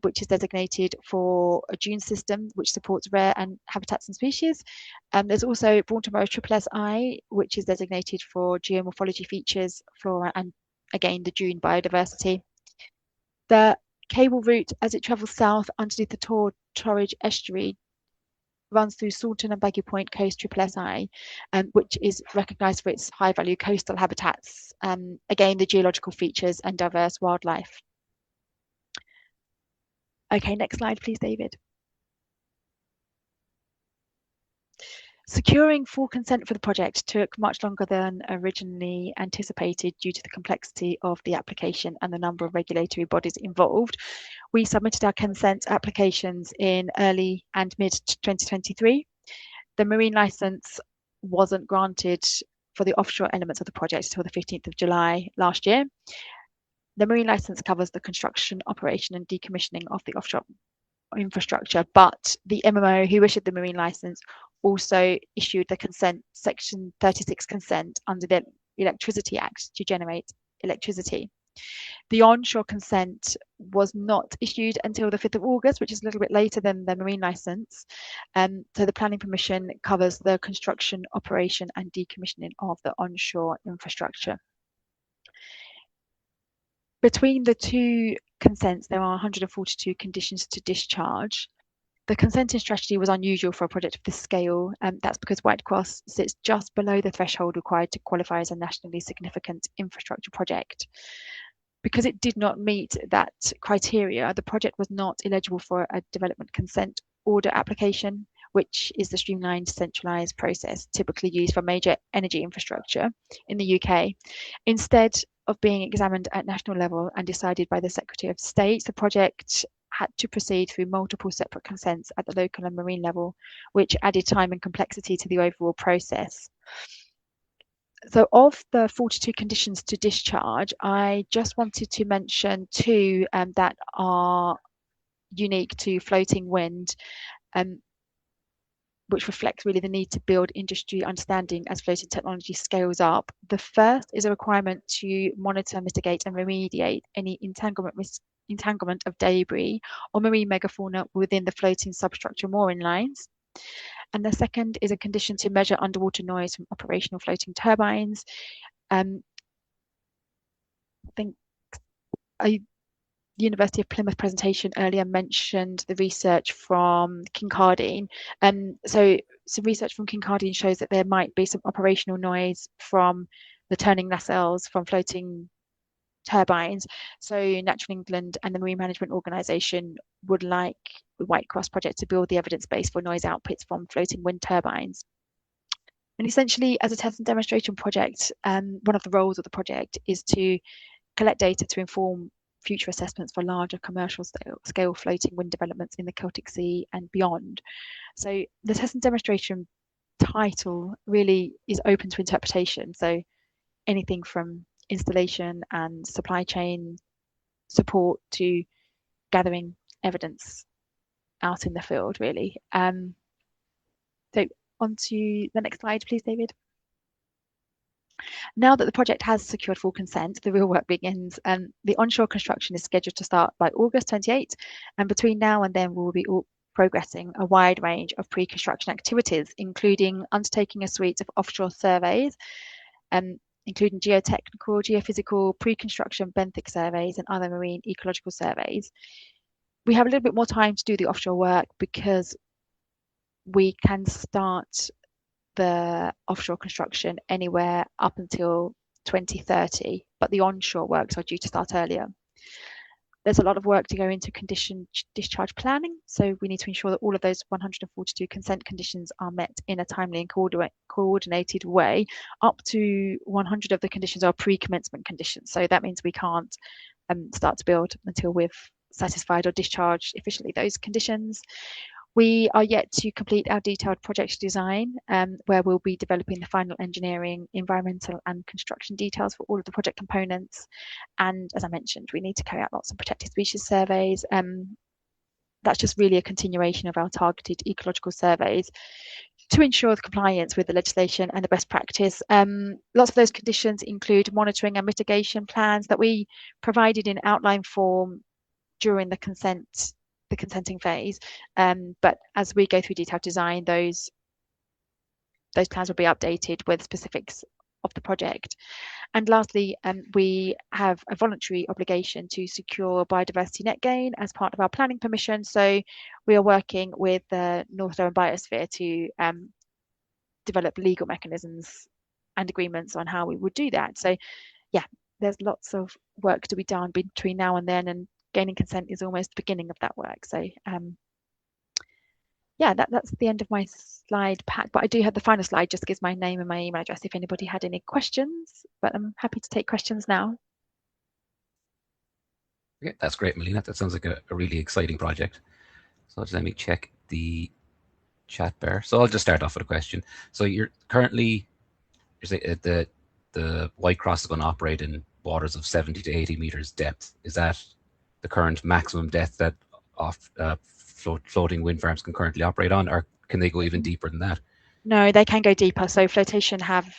which is designated for a dune system which supports rare and habitats and species. There's also Vaughan Borough's SSSI, which is designated for geomorphology features, flora, and again the dune biodiversity. The cable route, as it travels south underneath the Torridge estuary, runs through Salton and Baggy Point Coast SSSI, which is recognised for its high-value coastal habitats, again the geological features and diverse wildlife. Okay, next slide, please, David. Securing full consent for the project took much longer than originally anticipated due to the complexity of the application and the number of regulatory bodies involved. We submitted our consent applications in early and mid-2023. The marine licence wasn't granted for the offshore elements of the project until the 15th of July last year. The marine licence covers the construction, operation and decommissioning of the offshore infrastructure, but the MMO who issued the marine licence also issued the consent, section 36 consent under the Electricity Act to generate electricity. The onshore consent was not issued until the 5th of August, which is a little bit later than the marine licence. So the planning permission covers the construction, operation and decommissioning of the onshore infrastructure. Between the two consents, there are 142 conditions to discharge. The consenting strategy was unusual for a project of this scale, and that's because Whitecross sits just below the threshold required to qualify as a nationally significant infrastructure project. Because it did not meet that criteria, the project was not eligible for a development consent order application, which is the streamlined centralised process typically used for major energy infrastructure in the UK. Instead of being examined at national level and decided by the Secretary of State, the project had to proceed through multiple separate consents at the local and marine level, which added time and complexity to the overall process. So of the 42 conditions to discharge, I just wanted to mention two that are unique to floating wind, which reflects really the need to build industry understanding as floating technology scales up. The first is a requirement to monitor, mitigate and remediate any entanglement of debris or marine megafauna within the floating substructure mooring lines. And the second is a condition to measure underwater noise from operational floating turbines. I think a University of Plymouth presentation earlier mentioned the research from Kincardine. So some research from Kincardine shows that there might be some operational noise from the turning nacelles from floating turbines. So Natural England and the Marine Management Organisation would like the Whitecross project to build the evidence base for noise outputs from floating wind turbines. And essentially, as a test and demonstration project, one of the roles of the project is to collect data to inform future assessments for larger commercial scale floating wind developments in the Celtic Sea and beyond. So the test and demonstration title really is open to interpretation. So anything from installation and supply chain support to gathering evidence out in the field, really. So on to the next slide, please, David. Now that the project has secured full consent, the real work begins. The onshore construction is scheduled to start by August 28, and between now and then we will be progressing a wide range of pre-construction activities, including undertaking a suite of offshore surveys, including geotechnical, geophysical, pre-construction benthic surveys and other marine ecological surveys. We have a little bit more time to do the offshore work because we can start the offshore construction anywhere up until 2030, but the onshore works are due to start earlier. There's a lot of work to go into condition discharge planning, so we need to ensure that all of those 142 consent conditions are met in a timely and coordinated way. Up to 100 of the conditions are pre-commencement conditions, so that means we can't start to build until we've satisfied or discharged efficiently those conditions. We are yet to complete our detailed project design, where we'll be developing the final engineering, environmental and construction details for all of the project components. And as I mentioned, we need to carry out lots of protected species surveys. The that's just really a continuation of our targeted ecological surveys to ensure the compliance with the legislation and the best practice. Lots of those conditions include monitoring and mitigation plans that we provided in outline form during the consenting phase. But as we go through detailed design, those plans will be updated with specifics of the project. And lastly, we have a voluntary obligation to secure biodiversity net gain as part of our planning permission. So we are working with the North Durham Biosphere to develop legal mechanisms and agreements on how we would do that. So yeah, there's lots of work to be done between now and then, and gaining consent is almost the beginning of that work. So yeah, that's the end of my slide pack, but I do have the final slide, just gives my name and my email address if anybody had any questions, but I'm happy to take questions now. Okay, that's great, Melina. That sounds like a really exciting project. So just let me check the chat bar. So I'll just start off with a question. So you're currently, the White Cross is going to operate in waters of 70 to 80 meters depth. Is that the current maximum depth that floating wind farms can currently operate on, or can they go even deeper than that? No, they can go deeper. So Flotation have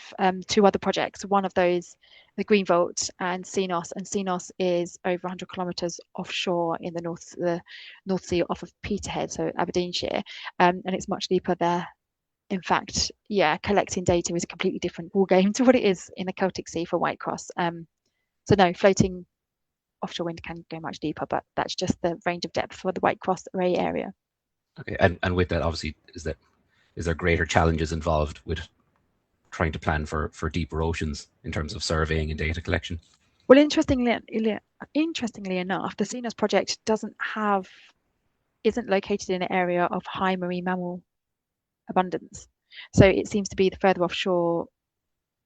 two other projects. One of those, the Green Vault and CNOS, and CNOS is over 100 kilometres offshore in the North Sea off of Peterhead, so Aberdeenshire, and it's much deeper there. In fact, yeah, collecting data is a completely different ballgame to what it is in the Celtic Sea for White Cross. So no, floating offshore wind can go much deeper, but that's just the range of depth for the White Cross array area. Okay, and with that, obviously, is there greater challenges involved with trying to plan for deeper oceans in terms of surveying and data collection? Well, interestingly enough, the CNOS project isn't located in an area of high marine mammal abundance. So it seems to be the further offshore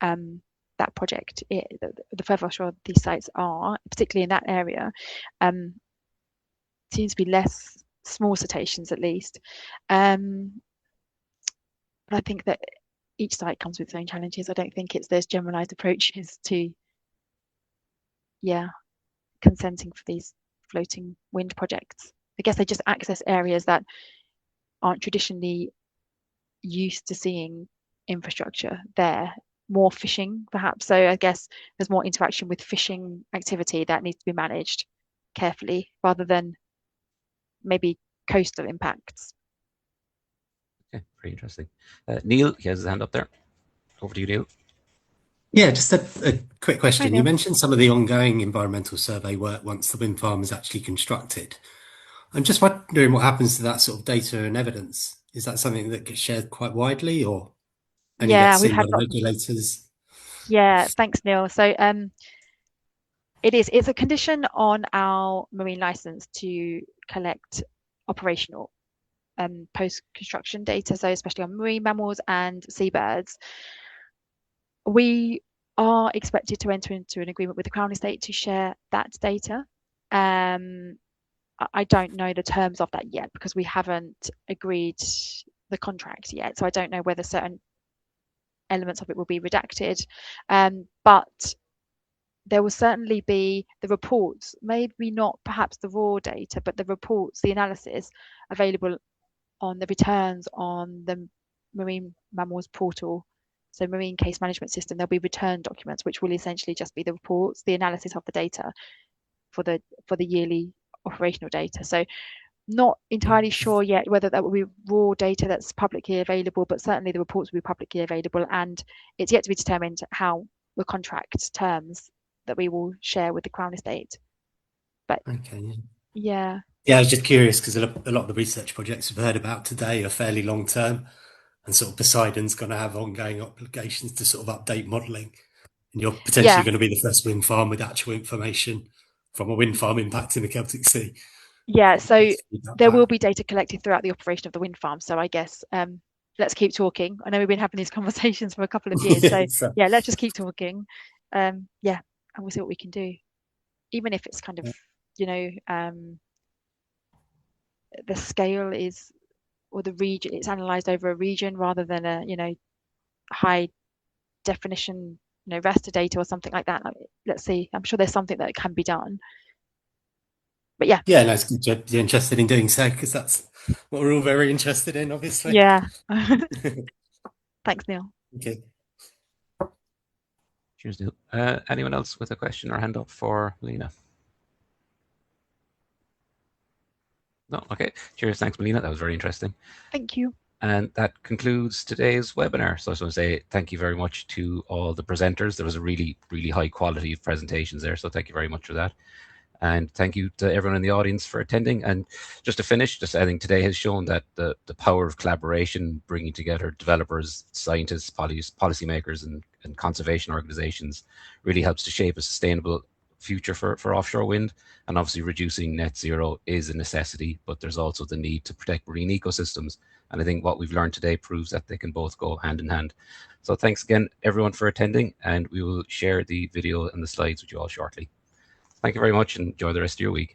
that project, the further offshore these sites are, particularly in that area, seems to be less small cetaceans at least. But I think that each site comes with its own challenges. I don't think there's generalized approaches to, consenting for these floating wind projects. I guess they just access areas that aren't traditionally used to seeing infrastructure there. More fishing, perhaps. So I guess there's more interaction with fishing activity that needs to be managed carefully rather than maybe coastal impacts. Okay, very interesting. Neil, he has his hand up there. Over to you, Neil. Yeah, just a quick question. Hi, you mentioned some of the ongoing environmental survey work once the wind farm is actually constructed. I'm just wondering what happens to that sort of data and evidence. Is that something that gets shared quite widely, or only gets seen by the regulators? Yeah, thanks, Neil. So it's a condition on our marine license to collect operational post-construction data, so especially on marine mammals and seabirds. We are expected to enter into an agreement with the Crown Estate to share that data. I don't know the terms of that yet because we haven't agreed the contract yet, so I don't know whether certain elements of it will be redacted, but there will certainly be the reports, maybe not perhaps the raw data, but the reports, the analysis available on the returns on the marine mammals portal, so marine case management system. There'll be return documents which will essentially just be the reports, the analysis of the data for the yearly operational data. So not entirely sure yet whether that will be raw data that's publicly available, but certainly the reports will be publicly available, and it's yet to be determined how the contract terms that we will share with the Crown Estate. But okay, yeah, I was just curious because a lot of the research projects we've heard about today are fairly long term, and sort of Poseidon's going to have ongoing obligations to sort of update modelling, and you're potentially going to be the first wind farm with actual information from a wind farm impacting the Celtic Sea. Yeah, so there will be data collected throughout the operation of the wind farm. So I guess let's keep talking. I know we've been having these conversations for a couple of years, so yeah, let's just keep talking. Yeah, and we'll see what we can do, even if it's kind of, the scale is, or the region, it's analysed over a region rather than a, high definition, raster data or something like that. Let's see. I'm sure there's something that can be done. But yeah. Yeah, no, it's good to be interested in doing so, because that's what we're all very interested in, obviously. Yeah. Thanks, Neil. Okay. Cheers, Neil. Anyone else with a question or hand up for Melina? No? Okay. Cheers. Thanks, Melina. That was very interesting. Thank you. And that concludes today's webinar. So I just want to say thank you very much to all the presenters. There was a really, really high quality of presentations there. So thank you very much for that. And thank you to everyone in the audience for attending. And just to finish, I think today has shown that the power of collaboration, bringing together developers, scientists, policymakers, and conservation organizations really helps to shape a sustainable future for offshore wind. And obviously reducing net zero is a necessity, but there's also the need to protect marine ecosystems. And I think what we've learned today proves that they can both go hand in hand. So thanks again, everyone, for attending, and we will share the video and the slides with you all shortly. Thank you very much and enjoy the rest of your week.